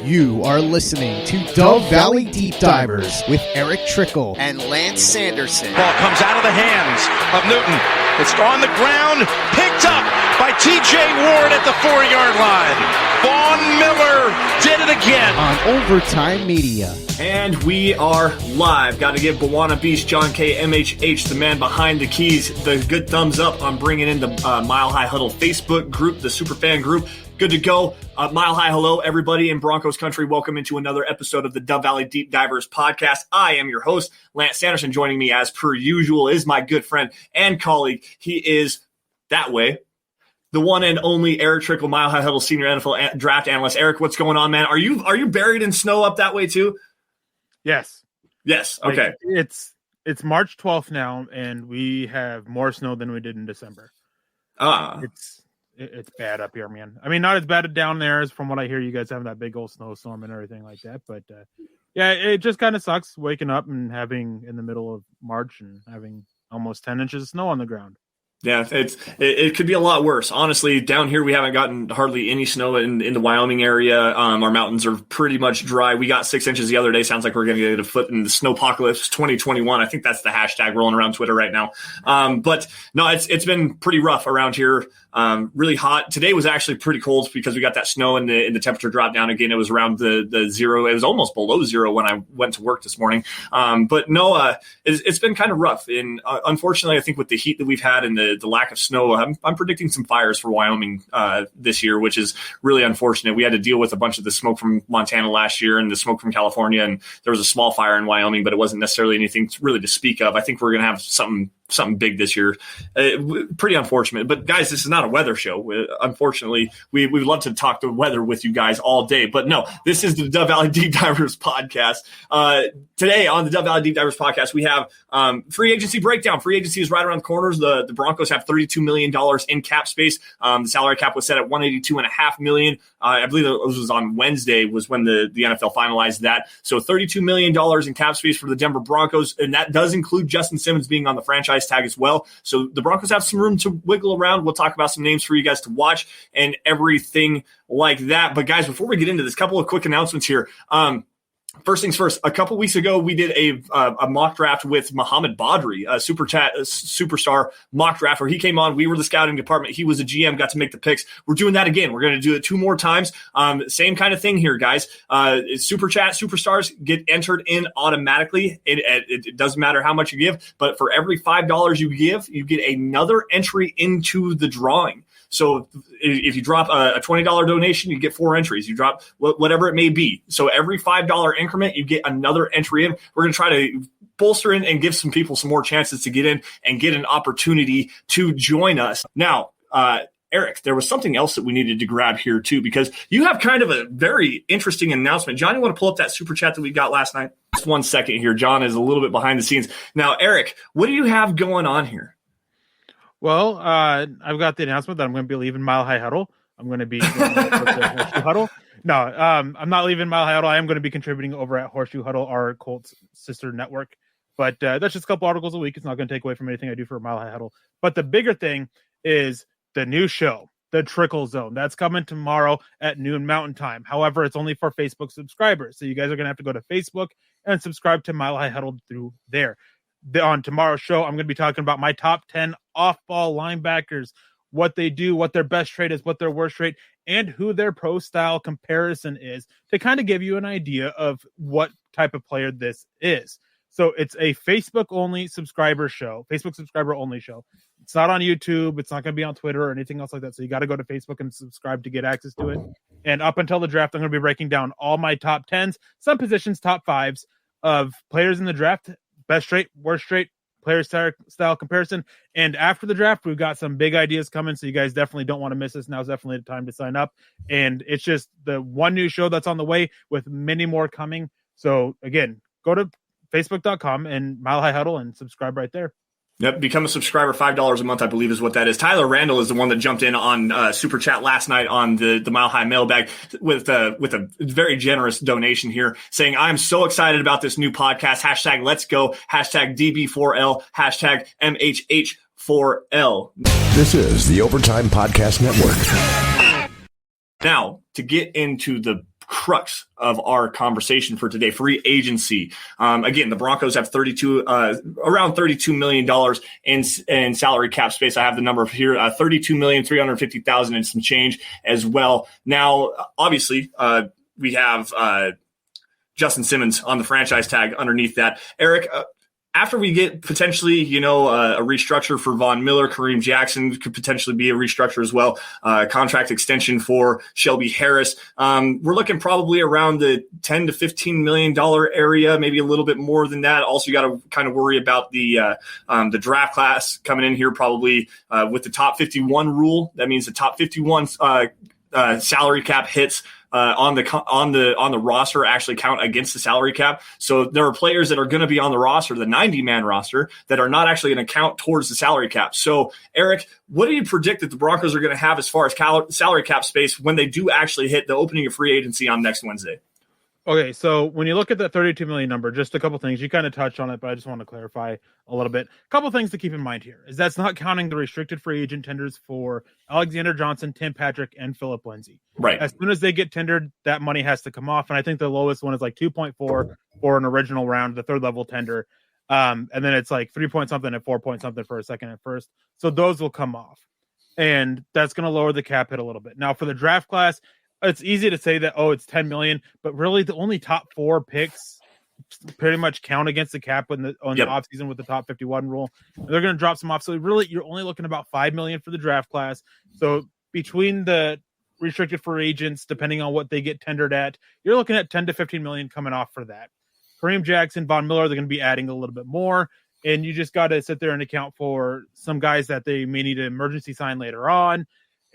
You are listening to Dove Valley Deep Divers with Erick Trickel and Lance Sanderson. Ball comes out of the hands of Newton. It's on the ground, picked up by T.J. Ward at the 4-yard line. Vaughn Miller did it again. On Overtime Media. And we are live. Got to give Bawana Beast, John K. MHH, the man behind the keys, the good thumbs up on bringing in the Mile High Huddle Facebook group, the Superfan group. Good to go. Mile High hello, everybody in Broncos country. Welcome into another episode of the Dove Valley Deep Divers podcast. I am your host, Lance Sanderson. Joining me, as per usual, is my good friend and colleague. He is that way, the one and only Erick Trickel, Mile High Huddle senior NFL draft analyst. Erick, what's going on, man? Are you buried in snow up that way too? Yes. Yes. Okay. Like, it's March 12th now, and we have more snow than we did in December. It's bad up here, man. I mean, not as bad down there as from what I hear. You guys having that big old snowstorm and everything like that, but yeah, it just kind of sucks waking up and having in the middle of March and having almost 10 inches of snow on the ground. Yeah, it could be a lot worse. Honestly, down here we haven't gotten hardly any snow in the Wyoming area. Our mountains are pretty much dry. We got 6 inches the other day. Sounds like we're going to get a foot in the snowpocalypse 2021. I think that's the hashtag rolling around Twitter right now. But no, it's been pretty rough around here. Really hot. Today was actually pretty cold because we got that snow and the temperature dropped down again. It was around the zero. It was almost below zero when I went to work this morning. But no, it's been kind of rough. And unfortunately, I think with the heat that we've had and the lack of snow, I'm predicting some fires for Wyoming this year, which is really unfortunate. We had to deal with a bunch of the smoke from Montana last year and the smoke from California, and there was a small fire in Wyoming, but it wasn't necessarily anything really to speak of. I think we're going to have something big this year. Pretty unfortunate. But guys, this is not a weather show. Unfortunately, we love to talk the weather with you guys all day. But no, this is the Dove Valley Deep Divers podcast. Today on the Dove Valley Deep Divers podcast, we have free agency breakdown. Free agency is right around the corners. The Broncos have $32 million in cap space. The salary cap was set at $182.5 million. I believe it was on Wednesday was when the NFL finalized that. So $32 million in cap space for the Denver Broncos, and that does include Justin Simmons being on the franchise tag as well. So the Broncos have some room to wiggle around. We'll talk about some names for you guys to watch and everything like that. But guys, before we get into this, couple of quick announcements here. First things first, a couple weeks ago, we did a mock draft with Muhammad Badri, a superstar mock draft where he came on. We were the scouting department. He was a GM, got to make the picks. We're doing that again. We're going to do it 2 more times. Same kind of thing here, guys. Super Chat superstars get entered in automatically. It doesn't matter how much you give, but for every $5 you give, you get another entry into the drawing. So if you drop a $20 donation, you get 4 entries. You drop whatever it may be. So every $5 increment, you get another entry in. We're going to try to bolster in and give some people some more chances to get in and get an opportunity to join us. Now, Erick, there was something else that we needed to grab here too, because you have kind of a very interesting announcement. John, you want to pull up that super chat that we got last night? Just 1 second here. John is a little bit behind the scenes. Now, Erick, what do you have going on here? Well, I've got the announcement that I'm going to be leaving Mile High Huddle. I'm going to be going with the Horseshoe Huddle. No, I'm not leaving Mile High Huddle. I am going to be contributing over at Horseshoe Huddle, our Colts sister network. But that's just a couple articles a week. It's not going to take away from anything I do for Mile High Huddle. But the bigger thing is the new show, the Trickel Zone. That's coming tomorrow at noon Mountain Time. However, it's only for Facebook subscribers. So you guys are going to have to go to Facebook and subscribe to Mile High Huddle through there. On tomorrow's show, I'm going to be talking about my top 10 off-ball linebackers, what they do, what their best trait is, what their worst trait, and who their pro-style comparison is to kind of give you an idea of what type of player this is. So it's a Facebook-only subscriber show, Facebook subscriber-only show. It's not on YouTube. It's not going to be on Twitter or anything else like that. So you got to go to Facebook and subscribe to get access to it. And up until the draft, I'm going to be breaking down all my top 10s, some positions, top 5s of players in the draft, best trait, worst trait, player style comparison. And after the draft, we've got some big ideas coming. So you guys definitely don't want to miss this. Now is definitely the time to sign up. And it's just the one new show that's on the way with many more coming. So again, go to facebook.com and Mile High Huddle and subscribe right there. Yep, become a subscriber, $5 a month, I believe is what that is. Tyler Randall is the one that jumped in on Super Chat last night on the Mile High mailbag with a very generous donation here, saying, I'm so excited about this new podcast, hashtag let's go, hashtag DB4L, hashtag MHH4L. This is the Overtime Podcast Network. Now, to get into the crux of our conversation for today, free agency. Again, the Broncos have around $32 million in salary cap space. I have the number here, $32,350,000 and some change as well. Now, obviously, we have Justin Simmons on the franchise tag underneath that. Erick, after we get potentially, a restructure for Von Miller, Kareem Jackson could potentially be a restructure as well. Contract extension for Shelby Harris. We're looking probably around the $10 to $15 million area, maybe a little bit more than that. Also, you got to kind of worry about the draft class coming in here, probably with the top 51 rule. That means the top 51 salary cap hits on the roster actually count against the salary cap. So there are players that are going to be on the roster, the 90-man roster, that are not actually going to count towards the salary cap. So, Erick, what do you predict that the Broncos are going to have as far as salary cap space when they do actually hit the opening of free agency on next Wednesday? Okay, so when you look at that 32 million number, just a couple things. You kind of touched on it, but I just want to clarify a little bit. A couple things to keep in mind here is that's not counting the restricted free agent tenders for Alexander Johnson, Tim Patrick, and Philip Lindsay. Right. As soon as they get tendered, that money has to come off, and I think the lowest one is like 2.4 for an original round, the third level tender, and then it's like 3 point something and 4 point something for a second and first. So those will come off, and that's going to lower the cap hit a little bit. Now for the draft class, it's easy to say that, it's 10 million, but really the only top 4 picks pretty much count against the cap on the offseason with the top 51 rule. They're going to drop some off. So really, you're only looking about 5 million for the draft class. So between the restricted free agents, depending on what they get tendered at, you're looking at 10 to 15 million coming off for that. Kareem Jackson, Von Miller, they're going to be adding a little bit more. And you just got to sit there and account for some guys that they may need to emergency sign later on.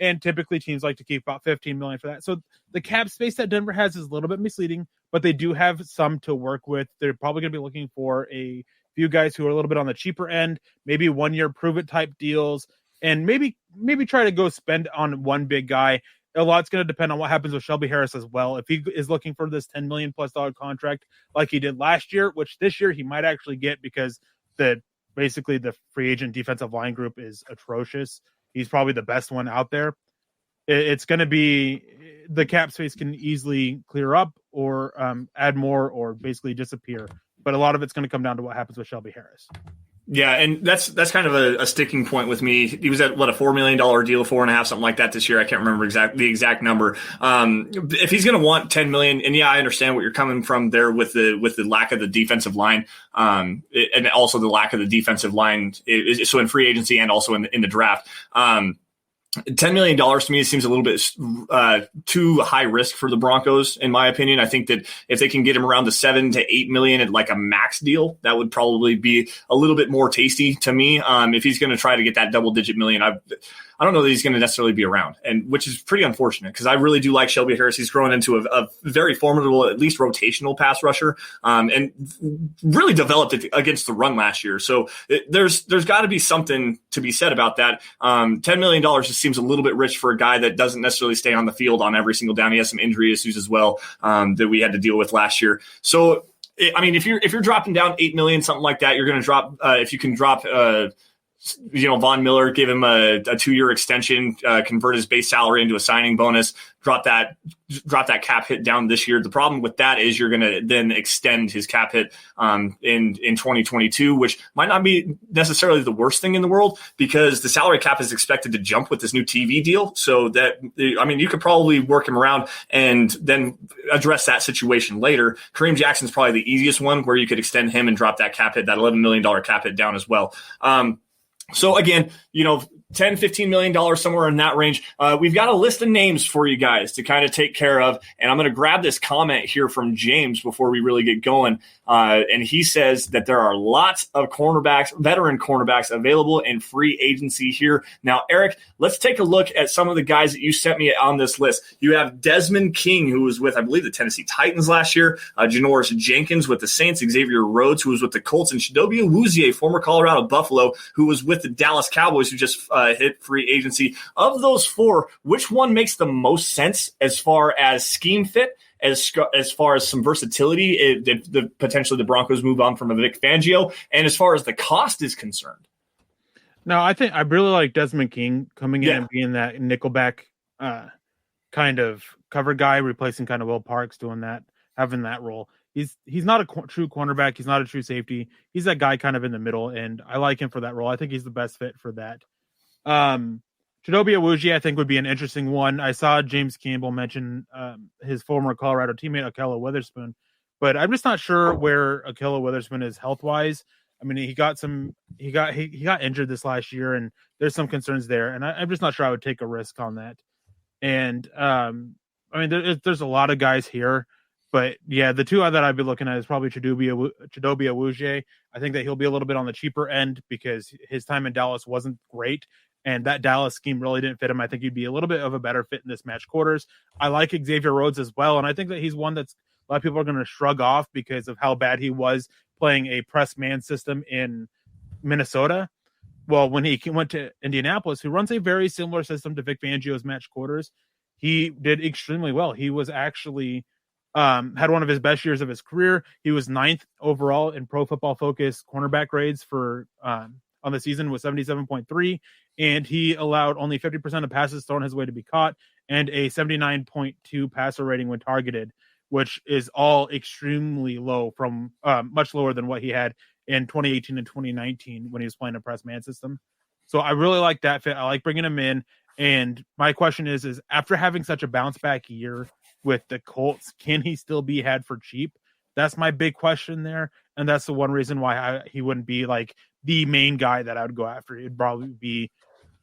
And typically teams like to keep about 15 million for that. So the cap space that Denver has is a little bit misleading, but they do have some to work with. They're probably going to be looking for a few guys who are a little bit on the cheaper end, maybe 1 year prove it type deals, and maybe try to go spend on one big guy. A lot's going to depend on what happens with Shelby Harris as well. If he is looking for this $10 million plus contract like he did last year, which this year he might actually get because basically the free agent defensive line group is atrocious. He's probably the best one out there. It's going to be the cap space can easily clear up or add more or basically disappear. But a lot of it's going to come down to what happens with Shelby Harris. Yeah, and that's kind of a sticking point with me. He was at a $4 million deal, 4.5, something like that this year. I can't remember the exact number. If he's going to want 10 million, and yeah, I understand what you're coming from there with the lack of the defensive line, and also the lack of the defensive line. So in free agency and also in the draft. $10 million to me seems a little bit too high risk for the Broncos, in my opinion. I think that if they can get him around the 7 to 8 million at like a max deal, that would probably be a little bit more tasty to me. If he's going to try to get that double-digit million, I don't know that he's going to necessarily be around, and which is pretty unfortunate because I really do like Shelby Harris. He's grown into a very formidable, at least rotational pass rusher, and really developed it against the run last year. So there's got to be something to be said about that. $10 million just seems a little bit rich for a guy that doesn't necessarily stay on the field on every single down. He has some injury issues as well that we had to deal with last year. So, I mean, if you're dropping down 8 million, something like that, you're going to drop if you can drop Von Miller, give him a 2-year extension, convert his base salary into a signing bonus, drop that cap hit down this year. The problem with that is you're going to then extend his cap hit in 2022, which might not be necessarily the worst thing in the world because the salary cap is expected to jump with this new TV deal. So that, I mean, you could probably work him around and then address that situation later. Kareem Jackson's probably the easiest one where you could extend him and drop that cap hit, that $11 million cap hit down as well. So again, $10, $15 million, somewhere in that range. We've got a list of names for you guys to kind of take care of. And I'm going to grab this comment here from James before we really get going. And he says that there are lots of veteran cornerbacks available in free agency here. Now, Erick, let's take a look at some of the guys that you sent me on this list. You have Desmond King, who was with, I believe, the Tennessee Titans last year. Janoris Jenkins with the Saints. Xavier Rhodes, who was with the Colts. And Chidobe Awuzie, former Colorado Buffalo, who was with the Dallas Cowboys, who just hit free agency. Of those 4, which one makes the most sense as far as scheme fit? As far as some versatility, potentially the Broncos move on from a Vic Fangio, and as far as the cost is concerned. No, I think I really like Desmond King coming in and being that nickelback kind of cover guy, replacing kind of Will Parks, doing that, having that role. He's not a true cornerback. He's not a true safety. He's that guy kind of in the middle, and I like him for that role. I think he's the best fit for that. Chidobe Awuzie, I think, would be an interesting one. I saw James Campbell mention his former Colorado teammate, Ahkello Witherspoon, but I'm just not sure where Ahkello Witherspoon is health-wise. I mean, he got injured this last year, and there's some concerns there, and I'm just not sure I would take a risk on that. And I mean, there's a lot of guys here, but yeah, the two that I'd be looking at is probably Chidobe Awuzie. I think that he'll be a little bit on the cheaper end because his time in Dallas wasn't great, and that Dallas scheme really didn't fit him. I think he'd be a little bit of a better fit in this match quarters. I like Xavier Rhodes as well, and I think that he's one that's a lot of people are going to shrug off because of how bad he was playing a press man system in Minnesota. Well, when he went to Indianapolis, who runs a very similar system to Vic Fangio's match quarters, he did extremely well. He was actually had one of his best years of his career. He was 9th overall in Pro Football Focus cornerback grades for on the season with 77.3, and he allowed only 50% of passes thrown his way to be caught and a 79.2 passer rating when targeted, which is all extremely low, from much lower than what he had in 2018 and 2019 when he was playing a press man system. So I really like that fit. I like bringing him in. And my question is after having such a bounce back year with the Colts, can he still be had for cheap? That's my big question there. And that's the one reason why he wouldn't be like the main guy that I would go after. It'd probably be,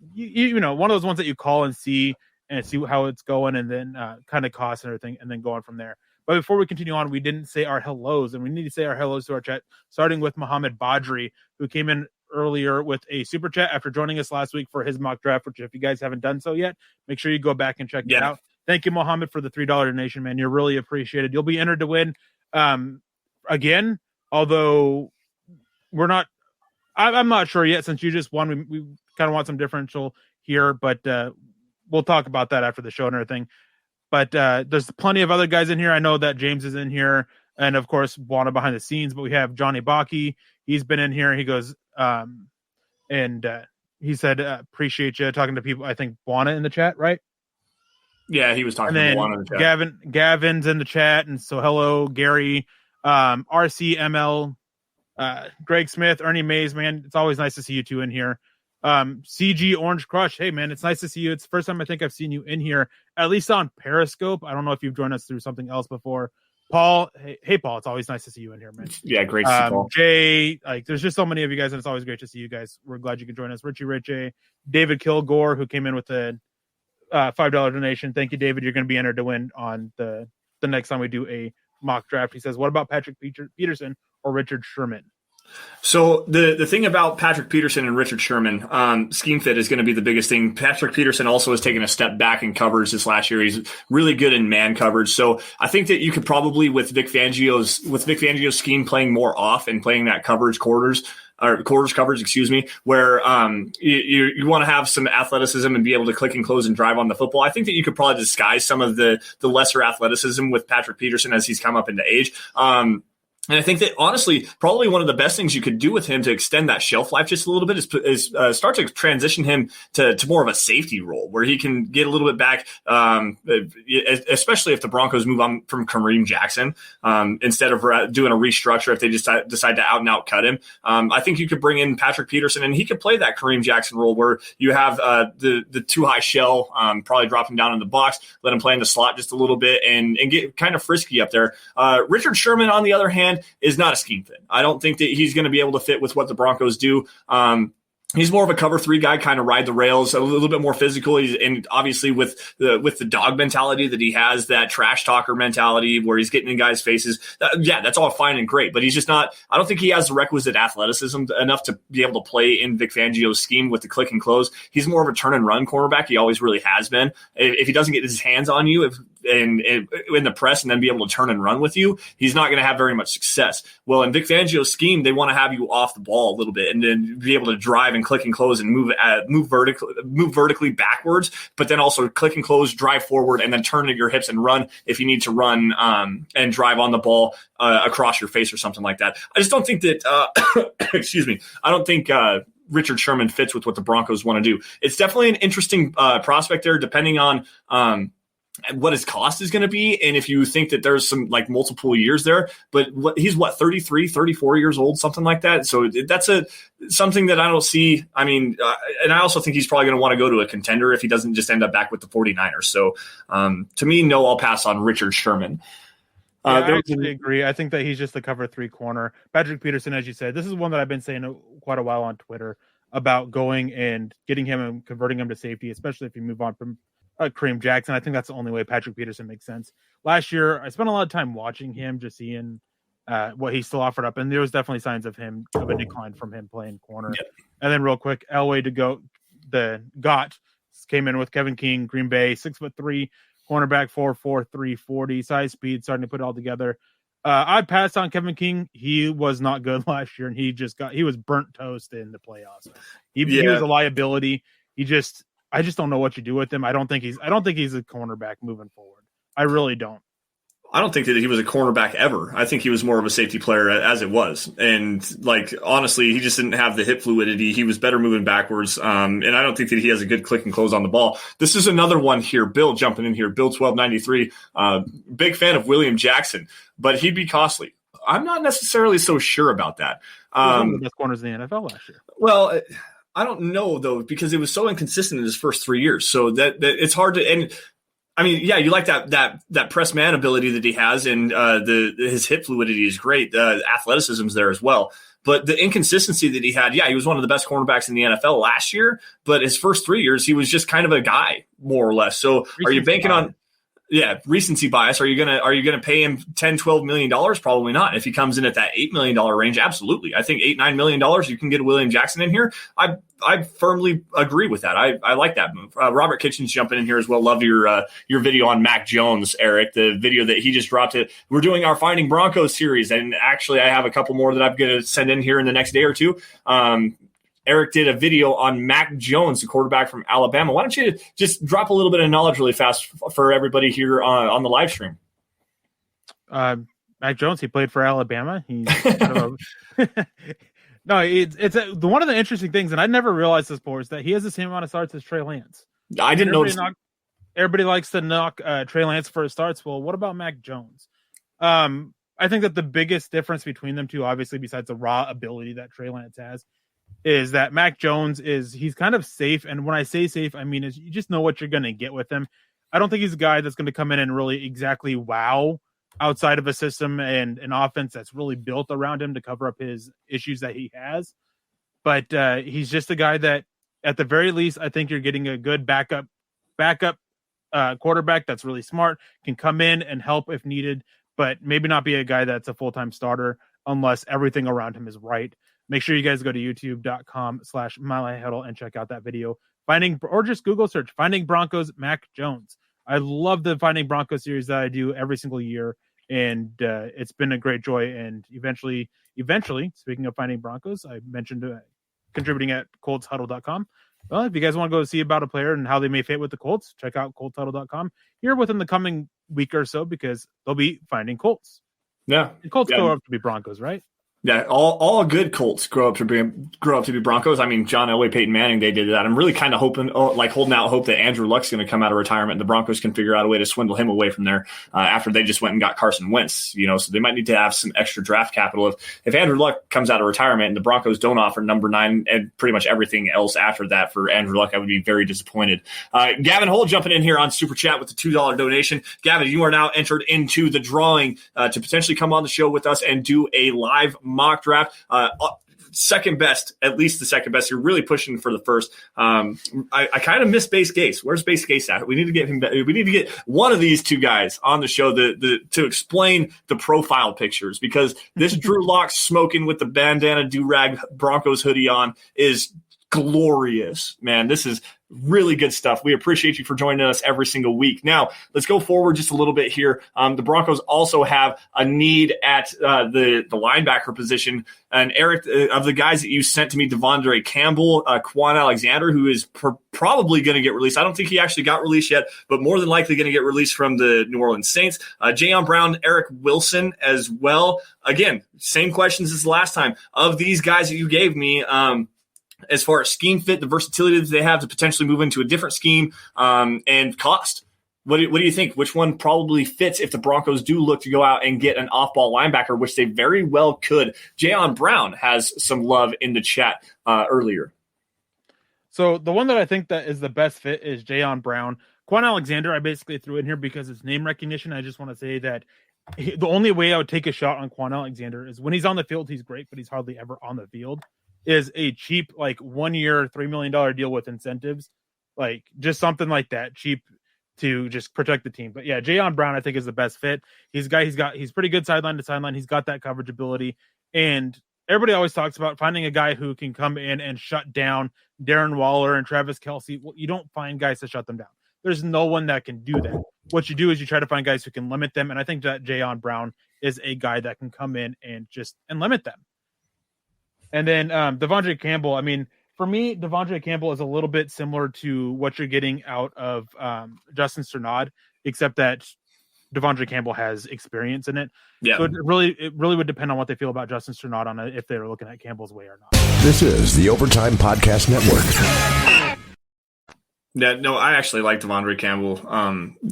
one of those ones that you call and see how it's going, and then kind of cost and everything, and then go on from there. But before we continue on, we didn't say our hellos, and we need to say our hellos to our chat, starting with Mohammed Badri, who came in earlier with a super chat after joining us last week for his mock draft, which if you guys haven't done so yet, make sure you go back and check it out. Thank you, Mohammed, for the $3 donation, man. You're really appreciated. You'll be entered to win again, although I'm not sure yet since you just won. We kind of want some differential here, but we'll talk about that after the show and everything. But there's plenty of other guys in here. I know that James is in here, and of course, Buana behind the scenes. But we have Johnny Baki. He's been in here. He goes, and he said, appreciate you talking to people. I think Buana in the chat, right? Yeah, he was talking to Buana in the chat. Gavin's in the chat, and so hello, Gary, RCML, Greg Smith, Ernie Mays, man. It's always nice to see you two in here. CG Orange Crush. Hey man, it's nice to see you. It's the first time I think I've seen you in here, at least on Periscope. I don't know if you've joined us through something else before. Paul, hey Paul, it's always nice to see you in here, man. Yeah, great to see Paul. Jay, there's just so many of you guys, and it's always great to see you guys. We're glad you can join us. Richie, David Kilgore, who came in with a $5 donation. Thank you, David. You're going to be entered to win on the next time we do a mock draft. He says, what about Patrick Peterson or Richard Sherman? So the thing about Patrick Peterson and Richard Sherman, scheme fit is going to be the biggest thing. Patrick Peterson also has taken a step back in coverage this last year. He's really good in man coverage. So I think that you could probably, with Vic Fangio's scheme playing more off and playing that quarters coverage, where you want to have some athleticism and be able to click and close and drive on the football. I think that you could probably disguise some of the lesser athleticism with Patrick Peterson as he's come up into age. And I think that, honestly, probably one of the best things you could do with him to extend that shelf life just a little bit is start to transition him to more of a safety role where he can get a little bit back, especially if the Broncos move on from Kareem Jackson instead of doing a restructure if they just decide to out and out cut him. I think you could bring in Patrick Peterson, and he could play that Kareem Jackson role where you have the too high shell, probably drop him down in the box, let him play in the slot just a little bit, and get kind of frisky up there. Richard Sherman, on the other hand, is not a scheme fit. I don't think that he's going to be able to fit with what the Broncos do. He's more of a cover three guy, kind of ride the rails, a little bit more physical. And obviously with the dog mentality that he has, that trash talker mentality where he's getting in guys' faces. That's all fine and great, but he's just not, I don't think he has the requisite athleticism enough to be able to play in Vic Fangio's scheme with the click and close. He's more of a turn and run cornerback. He always really has been. If he doesn't get his hands on you, in the press and then be able to turn and run with you, he's not going to have very much success. Well, in Vic Fangio's scheme, they want to have you off the ball a little bit and then be able to drive and click and close and move vertically backwards, but then also click and close, drive forward, and then turn at your hips and run if you need to run and drive on the ball across your face or something like that. I just don't think that excuse me. I don't think Richard Sherman fits with what the Broncos want to do. It's definitely an interesting prospect there, depending on what his cost is going to be. And if you think that there's some like multiple years there, but he's 33, 34 years old, something like that. So that's something that I don't see. I mean, and I also think he's probably going to want to go to a contender if he doesn't just end up back with the 49ers. So to me, no, I'll pass on Richard Sherman. I actually agree. I think that he's just the cover 3 corner. Patrick Peterson, as you said, this is one that I've been saying quite a while on Twitter about going and getting him and converting him to safety, especially if you move on from Kareem Jackson. I think that's the only way Patrick Peterson makes sense. Last year, I spent a lot of time watching him, just seeing what he still offered up, and there was definitely signs of a decline from him playing corner. Yep. And then real quick, Elway to go, the GOT came in with Kevin King, Green Bay, 6'3", cornerback, 4'4", 340, size, speed, starting to put it all together. I passed on Kevin King. He was not good last year, and he was burnt toast in the playoffs. He was a liability. I just don't know what you do with him. I don't think he's a cornerback moving forward. I really don't. I don't think that he was a cornerback ever. I think he was more of a safety player as it was. And like, honestly, he just didn't have the hip fluidity. He was better moving backwards. And I don't think that he has a good click and close on the ball. This is another one here. Bill jumping in here. Bill 1293. Big fan of William Jackson, but he'd be costly. I'm not necessarily so sure about that. He was one of the best corners in the NFL last year. Well, I don't know though, because it was so inconsistent in his first 3 years. So that it's hard to, and I mean, yeah, you like that press man ability that he has, and his hip fluidity is great. Athleticism's there as well. But the inconsistency that he had, he was one of the best cornerbacks in the NFL last year, but his first 3 years, he was just kind of a guy, more or less. So are you banking on recency bias? Are you gonna pay him $10-12 million? Probably not. If he comes in at that $8 million range, absolutely. I think $8-9 million you can get a William Jackson in here. I firmly agree with that. I like that move. Robert Kitchens jumping in here as well. Love your video on Mac Jones, Eric. The video that he just dropped. We're doing our Finding Broncos series, and actually I have a couple more that I'm going to send in here in the next day or two. Eric did a video on Mac Jones, the quarterback from Alabama. Why don't you just drop a little bit of knowledge really fast for everybody here on the live stream? Mac Jones, he played for Alabama. He's no, it's one of the interesting things, and I never realized this before, is that he has the same amount of starts as Trey Lance. I didn't notice. Everybody likes to knock Trey Lance for his starts. Well, what about Mac Jones? I think that the biggest difference between them two, obviously, besides the raw ability that Trey Lance has, is that Mac Jones he's kind of safe. And when I say safe, I mean, you just know what you're going to get with him. I don't think he's a guy that's going to come in and really exactly wow outside of a system and an offense that's really built around him to cover up his issues that he has. But he's just a guy that, at the very least, I think you're getting a good backup quarterback that's really smart, can come in and help if needed, but maybe not be a guy that's a full-time starter unless everything around him is right. Make sure you guys go to youtube.com/MileHighHuddle and check out that video. Or just Google search Finding Broncos Mac Jones. I love the Finding Broncos series that I do every single year, and it's been a great joy. And eventually, speaking of Finding Broncos, I mentioned contributing at ColtsHuddle.com. Well, if you guys want to go see about a player and how they may fit with the Colts, check out ColtsHuddle.com here within the coming week or so, because they'll be finding Colts. Yeah, and Colts grow up to be Broncos, right? Yeah, all good Colts grow up to be Broncos. I mean, John Elway, Peyton Manning, they did that. I'm really kind of holding out hope that Andrew Luck's going to come out of retirement and the Broncos can figure out a way to swindle him away from there after they just went and got Carson Wentz. So they might need to have some extra draft capital. If Andrew Luck comes out of retirement and the Broncos don't offer number 9 and pretty much everything else after that for Andrew Luck, I would be very disappointed. Gavin Hull jumping in here on Super Chat with the $2 donation. Gavin, you are now entered into the drawing to potentially come on the show with us and do a live mock draft. Second best, at least the second best. You're really pushing for the first. I kind of miss Base Gase. Where's Base Gase at? We need to get him. We need to get one of these two guys on the show to explain the profile pictures, because this Drew Lock smoking with the bandana do-rag Broncos hoodie on is glorious, man. This is really good stuff. We appreciate you for joining us every single week. Now, let's go forward just a little bit here. The Broncos also have a need at the linebacker position. And Eric, of the guys that you sent to me, Devondrey Campbell, Quan Alexander, who is probably going to get released. I don't think he actually got released yet, but more than likely going to get released from the New Orleans Saints. Jayon Brown, Eric Wilson as well. Again, same questions as last time. Of these guys that you gave me, as far as scheme fit, the versatility that they have to potentially move into a different scheme, and cost. What do you think? Which one probably fits if the Broncos do look to go out and get an off-ball linebacker, which they very well could? Jayon Brown has some love in the chat earlier. So the one that I think that is the best fit is Jayon Brown. Quan Alexander, I basically threw in here because it's name recognition. I just want to say that the only way I would take a shot on Quan Alexander is when he's on the field, he's great, but he's hardly ever on the field. Is a cheap, like 1 year, $3 million deal with incentives, like just something like that, cheap to just protect the team. But yeah, Jayon Brown, I think, is the best fit. He's pretty good sideline to sideline. He's got that coverage ability. And everybody always talks about finding a guy who can come in and shut down Darren Waller and Travis Kelce. Well, you don't find guys to shut them down. There's no one that can do that. What you do is you try to find guys who can limit them. And I think that Jayon Brown is a guy that can come in and limit them. And then Devondrey Campbell, I mean, for me, Devondrey Campbell is a little bit similar to what you're getting out of Justin Strnad, except that Devondrey Campbell has experience in it. Yeah. So it really would depend on what they feel about Justin Strnad on it, if they're looking at Campbell's way or not. This is the Overtime Podcast Network. Yeah, no, I actually like Devondrey Campbell.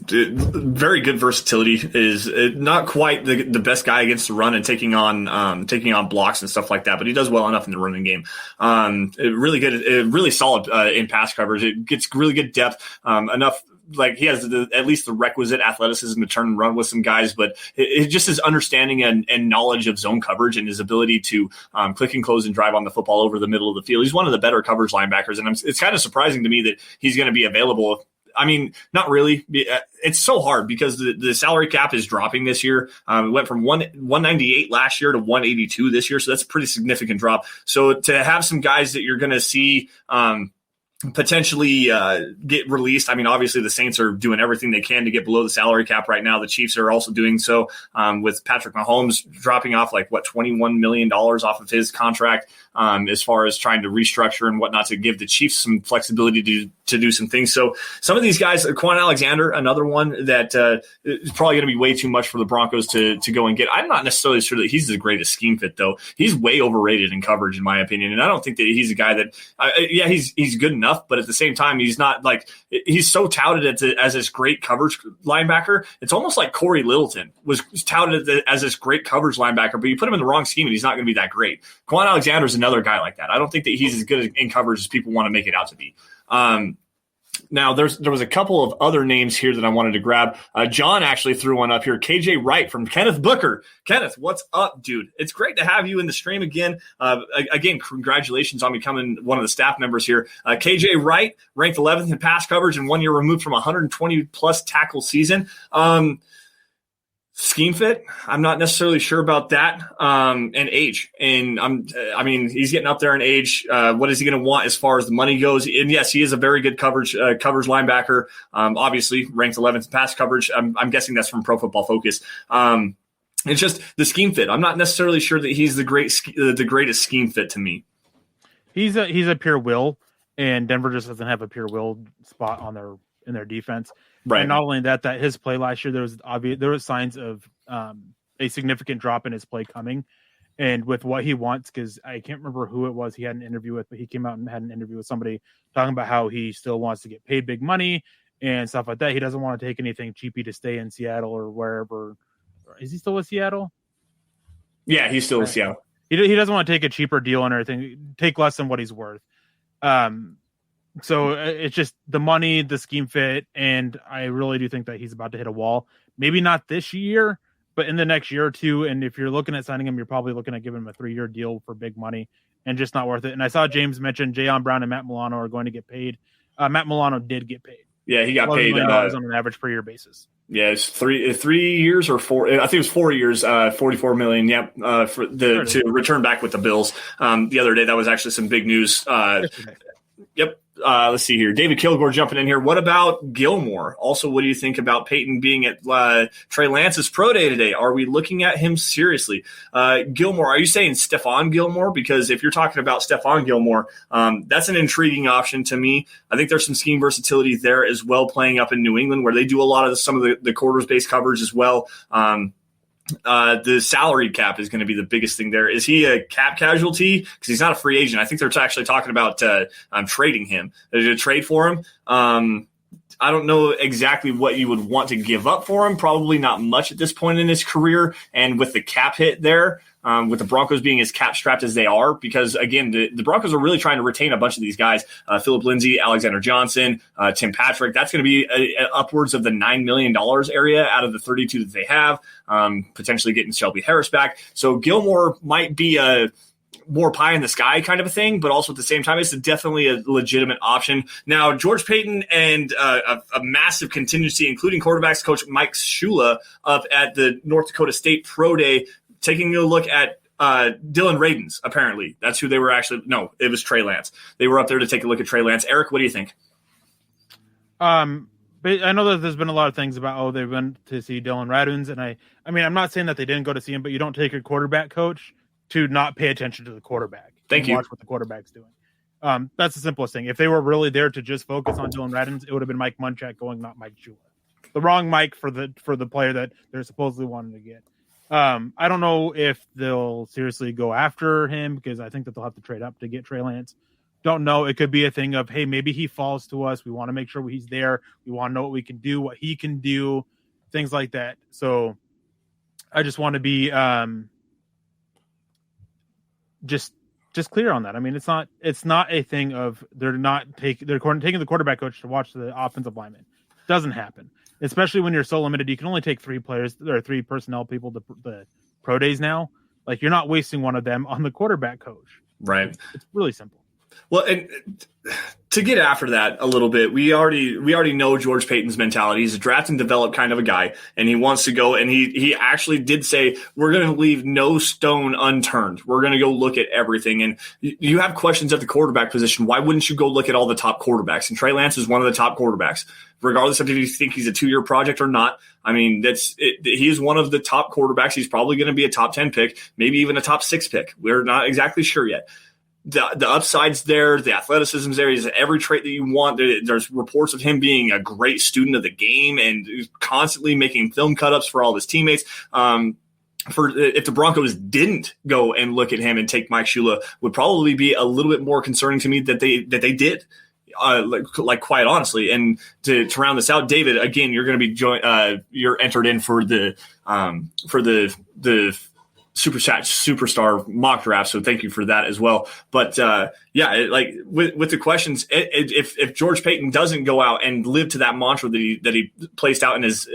Very good versatility. Is not quite the best guy against the run and taking on blocks and stuff like that, but he does well enough in the running game. Really good, really solid in pass coverage. It gets really good depth, enough. Like he has at least the requisite athleticism to turn and run with some guys, but it just his understanding and knowledge of zone coverage and his ability to click and close and drive on the football over the middle of the field. He's one of the better coverage linebackers, and it's kind of surprising to me that he's going to be available. I mean, not really. It's so hard because the salary cap is dropping this year. It went from 198 last year to 182 this year, so that's a pretty significant drop. So to have some guys that you're going to see potentially get released. I mean, obviously the Saints are doing everything they can to get below the salary cap right now. The Chiefs are also doing so, with Patrick Mahomes dropping off $21 million off of his contract, as far as trying to restructure and whatnot to give the Chiefs some flexibility to do some things. So some of these guys, Quan Alexander, another one that is probably going to be way too much for the Broncos to go and get. I'm not necessarily sure that he's the greatest scheme fit, though. He's way overrated in coverage, in my opinion, and I don't think that he's a guy that he's good enough. But at the same time, he's not he's so touted as this great coverage linebacker. It's almost like Corey Littleton was touted as this great coverage linebacker, but you put him in the wrong scheme and he's not going to be that great. Quan Alexander is another guy like that. I don't think that he's as good in coverage as people want to make it out to be. Now, there was a couple of other names here that I wanted to grab. John actually threw one up here. KJ Wright from Kenneth Booker. Kenneth, what's up, dude? It's great to have you in the stream again. Again, congratulations on becoming one of the staff members here. KJ Wright, ranked 11th in pass coverage and 1 year removed from 120-plus tackle season. Scheme fit, I'm not necessarily sure about that. And age, and he's getting up there in age. What is he going to want as far as the money goes? And yes, he is a very good coverage linebacker. Obviously ranked 11th in pass coverage. I'm guessing that's from Pro Football Focus. It's just the scheme fit. I'm not necessarily sure that he's the greatest scheme fit to me. He's a pure will, and Denver just doesn't have a pure will spot in their defense. Right. And not only that his play last year, there was signs of a significant drop in his play coming, and with what he wants, because I can't remember who it was he had an interview with, but he came out and had an interview with somebody talking about how he still wants to get paid big money and stuff like that. He doesn't want to take anything cheapy to stay in Seattle or wherever. Is he still with Seattle? Yeah, he's still with Seattle. He doesn't want to take a cheaper deal and everything, take less than what he's worth. So it's just the money, the scheme fit, and I really do think that he's about to hit a wall. Maybe not this year, but in the next year or two. And if you're looking at signing him, you're probably looking at giving him a 3-year deal for big money and just not worth it. And I saw James mention Jayon Brown and Matt Milano are going to get paid. Matt Milano did get paid. Yeah, he got paid on an average per year basis. Yeah, it's 3 years or 4. I think it was 4 years, $44 million. Yep, to return back with the Bills. The other day, that was actually some big news. Yep. Let's see here. David Kilgore jumping in here. What about Gilmore? Also, what do you think about Peyton being at Trey Lance's pro day today? Are we looking at him seriously? Gilmore, are you saying Stefan Gilmore? Because if you're talking about Stefan Gilmore, that's an intriguing option to me. I think there's some scheme versatility there as well, playing up in New England where they do a lot of some of the quarters-based coverage as well. The salary cap is going to be the biggest thing there. Is he a cap casualty? Because he's not a free agent. I think they're actually talking about trading him. They're going to trade for him. I don't know exactly what you would want to give up for him. Probably not much at this point in his career. And with the cap hit there, with the Broncos being as cap strapped as they are, because again, the Broncos are really trying to retain a bunch of these guys. Phillip Lindsay, Alexander Johnson, Tim Patrick. That's going to be upwards of the $9 million area out of the 32 that they have, potentially getting Shelby Harris back. So Gilmore might be a more pie in the sky kind of a thing, but also at the same time, it's definitely a legitimate option. Now, George Paton and a massive contingency, including quarterbacks coach Mike Shula up at the North Dakota State Pro Day, taking a look at Dylan Radins, apparently. That's who they were actually – no, it was Trey Lance. They were up there to take a look at Trey Lance. Eric, what do you think? But I know that there's been a lot of things about, they went to see Dylan Radins, and I mean, I'm not saying that they didn't go to see him, but you don't take your quarterback coach to not pay attention to the quarterback. Thank you. Watch what the quarterback's doing. That's the simplest thing. If they were really there to just focus on Dylan Radins, it would have been Mike Munchak going, not Mike Shula. The wrong Mike for the player that they're supposedly wanting to get. I don't know if they'll seriously go after him, because I think that they'll have to trade up to get Trey Lance. Don't know. It could be a thing of, hey, maybe he falls to us. We want to make sure he's there. We want to know what we can do, what he can do, things like that. So I just want to be just clear on that. I mean, it's not a thing of they're taking the quarterback coach to watch the offensive lineman. It doesn't happen, especially when you're so limited. You can only take 3 players or 3 personnel people to the pro days now. Like, you're not wasting one of them on the quarterback coach. Right. It's really simple. Well, and to get after that a little bit, we already know George Paton's mentality. He's a draft and develop kind of a guy, and he wants to go. And he actually did say, we're going to leave no stone unturned. We're going to go look at everything. And you have questions at the quarterback position. Why wouldn't you go look at all the top quarterbacks? And Trey Lance is one of the top quarterbacks, regardless of if you think he's a 2-year project or not. I mean, he is one of the top quarterbacks. He's probably going to be a top 10 pick, maybe even a top 6 pick. We're not exactly sure yet. The upside's there, the athleticism's there. He's every trait that you want. There's reports of him being a great student of the game and constantly making film cut-ups for all his teammates. If the Broncos didn't go and look at him and take Mike Shula, would probably be a little bit more concerning to me that they did. Like quite honestly, and to round this out, David, again, you're going to be you're entered in for the superstar mock draft, so thank you for that as well. But with the questions, if George Paton doesn't go out and live to that mantra that he placed out in his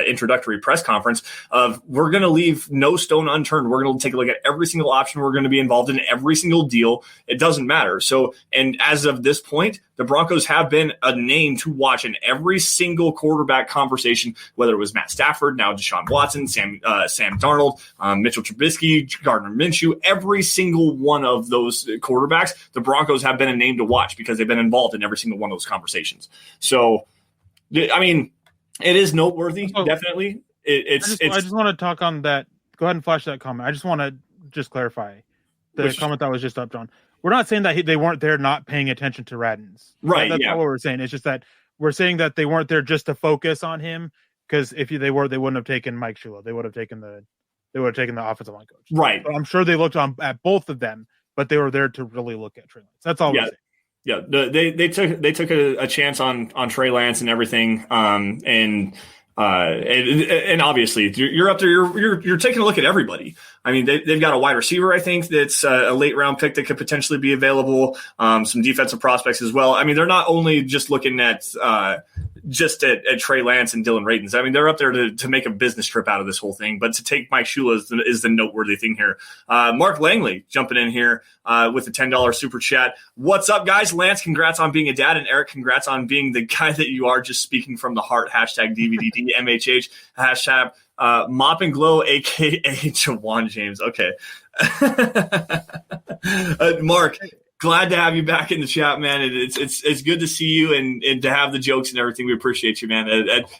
introductory press conference of, we're going to leave no stone unturned, we're going to take a look at every single option, we're going to be involved in every single deal, it doesn't matter. So, and as of this point, the Broncos have been a name to watch in every single quarterback conversation, whether it was Matt Stafford, now Deshaun Watson, Sam Darnold, Mitchell Trubisky, Gardner Minshew, every single one of those quarterbacks, the Broncos have been a name to watch because they've been involved in every single one of those conversations. So, I mean, it is noteworthy, definitely. I just want to talk on that. Go ahead and flash that comment. I just want to clarify the comment that was just up, John. We're not saying that they weren't there not paying attention to Radins. Right. That's not what we're saying. It's just that we're saying that they weren't there just to focus on him, because if they were, they wouldn't have taken Mike Shula. They would have taken the offensive line coach. Right. So I'm sure they looked at both of them, but they were there to really look at Trey Lance. That's all we're saying. Yeah. They took a chance on Trey Lance and everything. And obviously you're up there, you're taking a look at everybody. I mean, they've got a wide receiver, I think, that's a late round pick that could potentially be available. Some defensive prospects as well. I mean, they're not only just looking at Trey Lance and Dylan Radins. I mean, they're up there to make a business trip out of this whole thing, but to take Mike Shula is the noteworthy thing here. Mark Langley jumping in here with a $10 super chat. What's up, guys? Lance, congrats on being a dad, and Eric, congrats on being the guy that you are, just speaking from the heart. Hashtag DVDD MHH. Hashtag Mop and Glow, a.k.a. Jawan James. Okay. Mark, glad to have you back in the chat, man. It's good to see you and to have the jokes and everything. We appreciate you, man.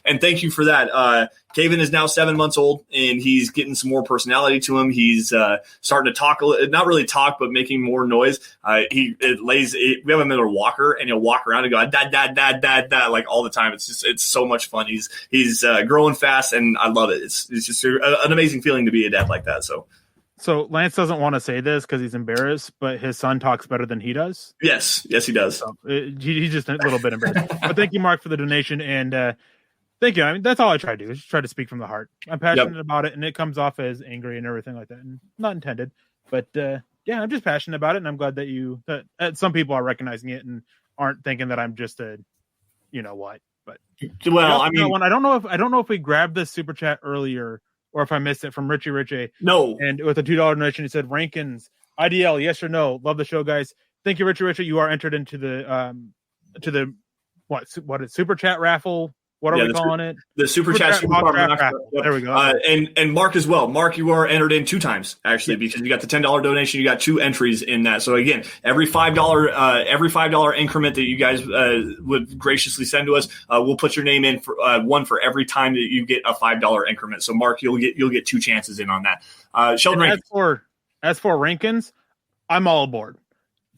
And thank you for that. Caven is now 7 months old, and he's getting some more personality to him. He's starting to talk, not really talk, but making more noise. We have him in a walker, and he'll walk around and go, dad, dad, dad, dad, dad, like all the time. It's so much fun. He's growing fast, and I love it. It's just an amazing feeling to be a dad like that. So So Lance doesn't want to say this because he's embarrassed, but his son talks better than he does. Yes, he does. So he's just a little bit embarrassed. But thank you, Mark, for the donation, and thank you. I mean, that's all I try to do is just try to speak from the heart. I'm passionate about it, and it comes off as angry and everything like that, and not intended. But I'm just passionate about it, and I'm glad that some people are recognizing it and aren't thinking that I'm just a, you know what. But I don't know if we grabbed this super chat earlier or if I missed it from Richie. No. And with a $2 donation, he said, Rankins, IDL, yes or no? Love the show, guys. Thank you, Richie. You are entered into the super chat raffle. What are we calling it? The super chat raffle. Yep. There we go. And Mark as well. Mark, you are entered in 2 times actually, because you got the $10 donation. You got 2 entries in that. So again, every $5 increment that you guys would graciously send to us, we'll put your name in for one for every time that you get a $5 increment. So Mark, you'll get 2 chances in on that. Sheldon, as for Rankins, I'm all aboard.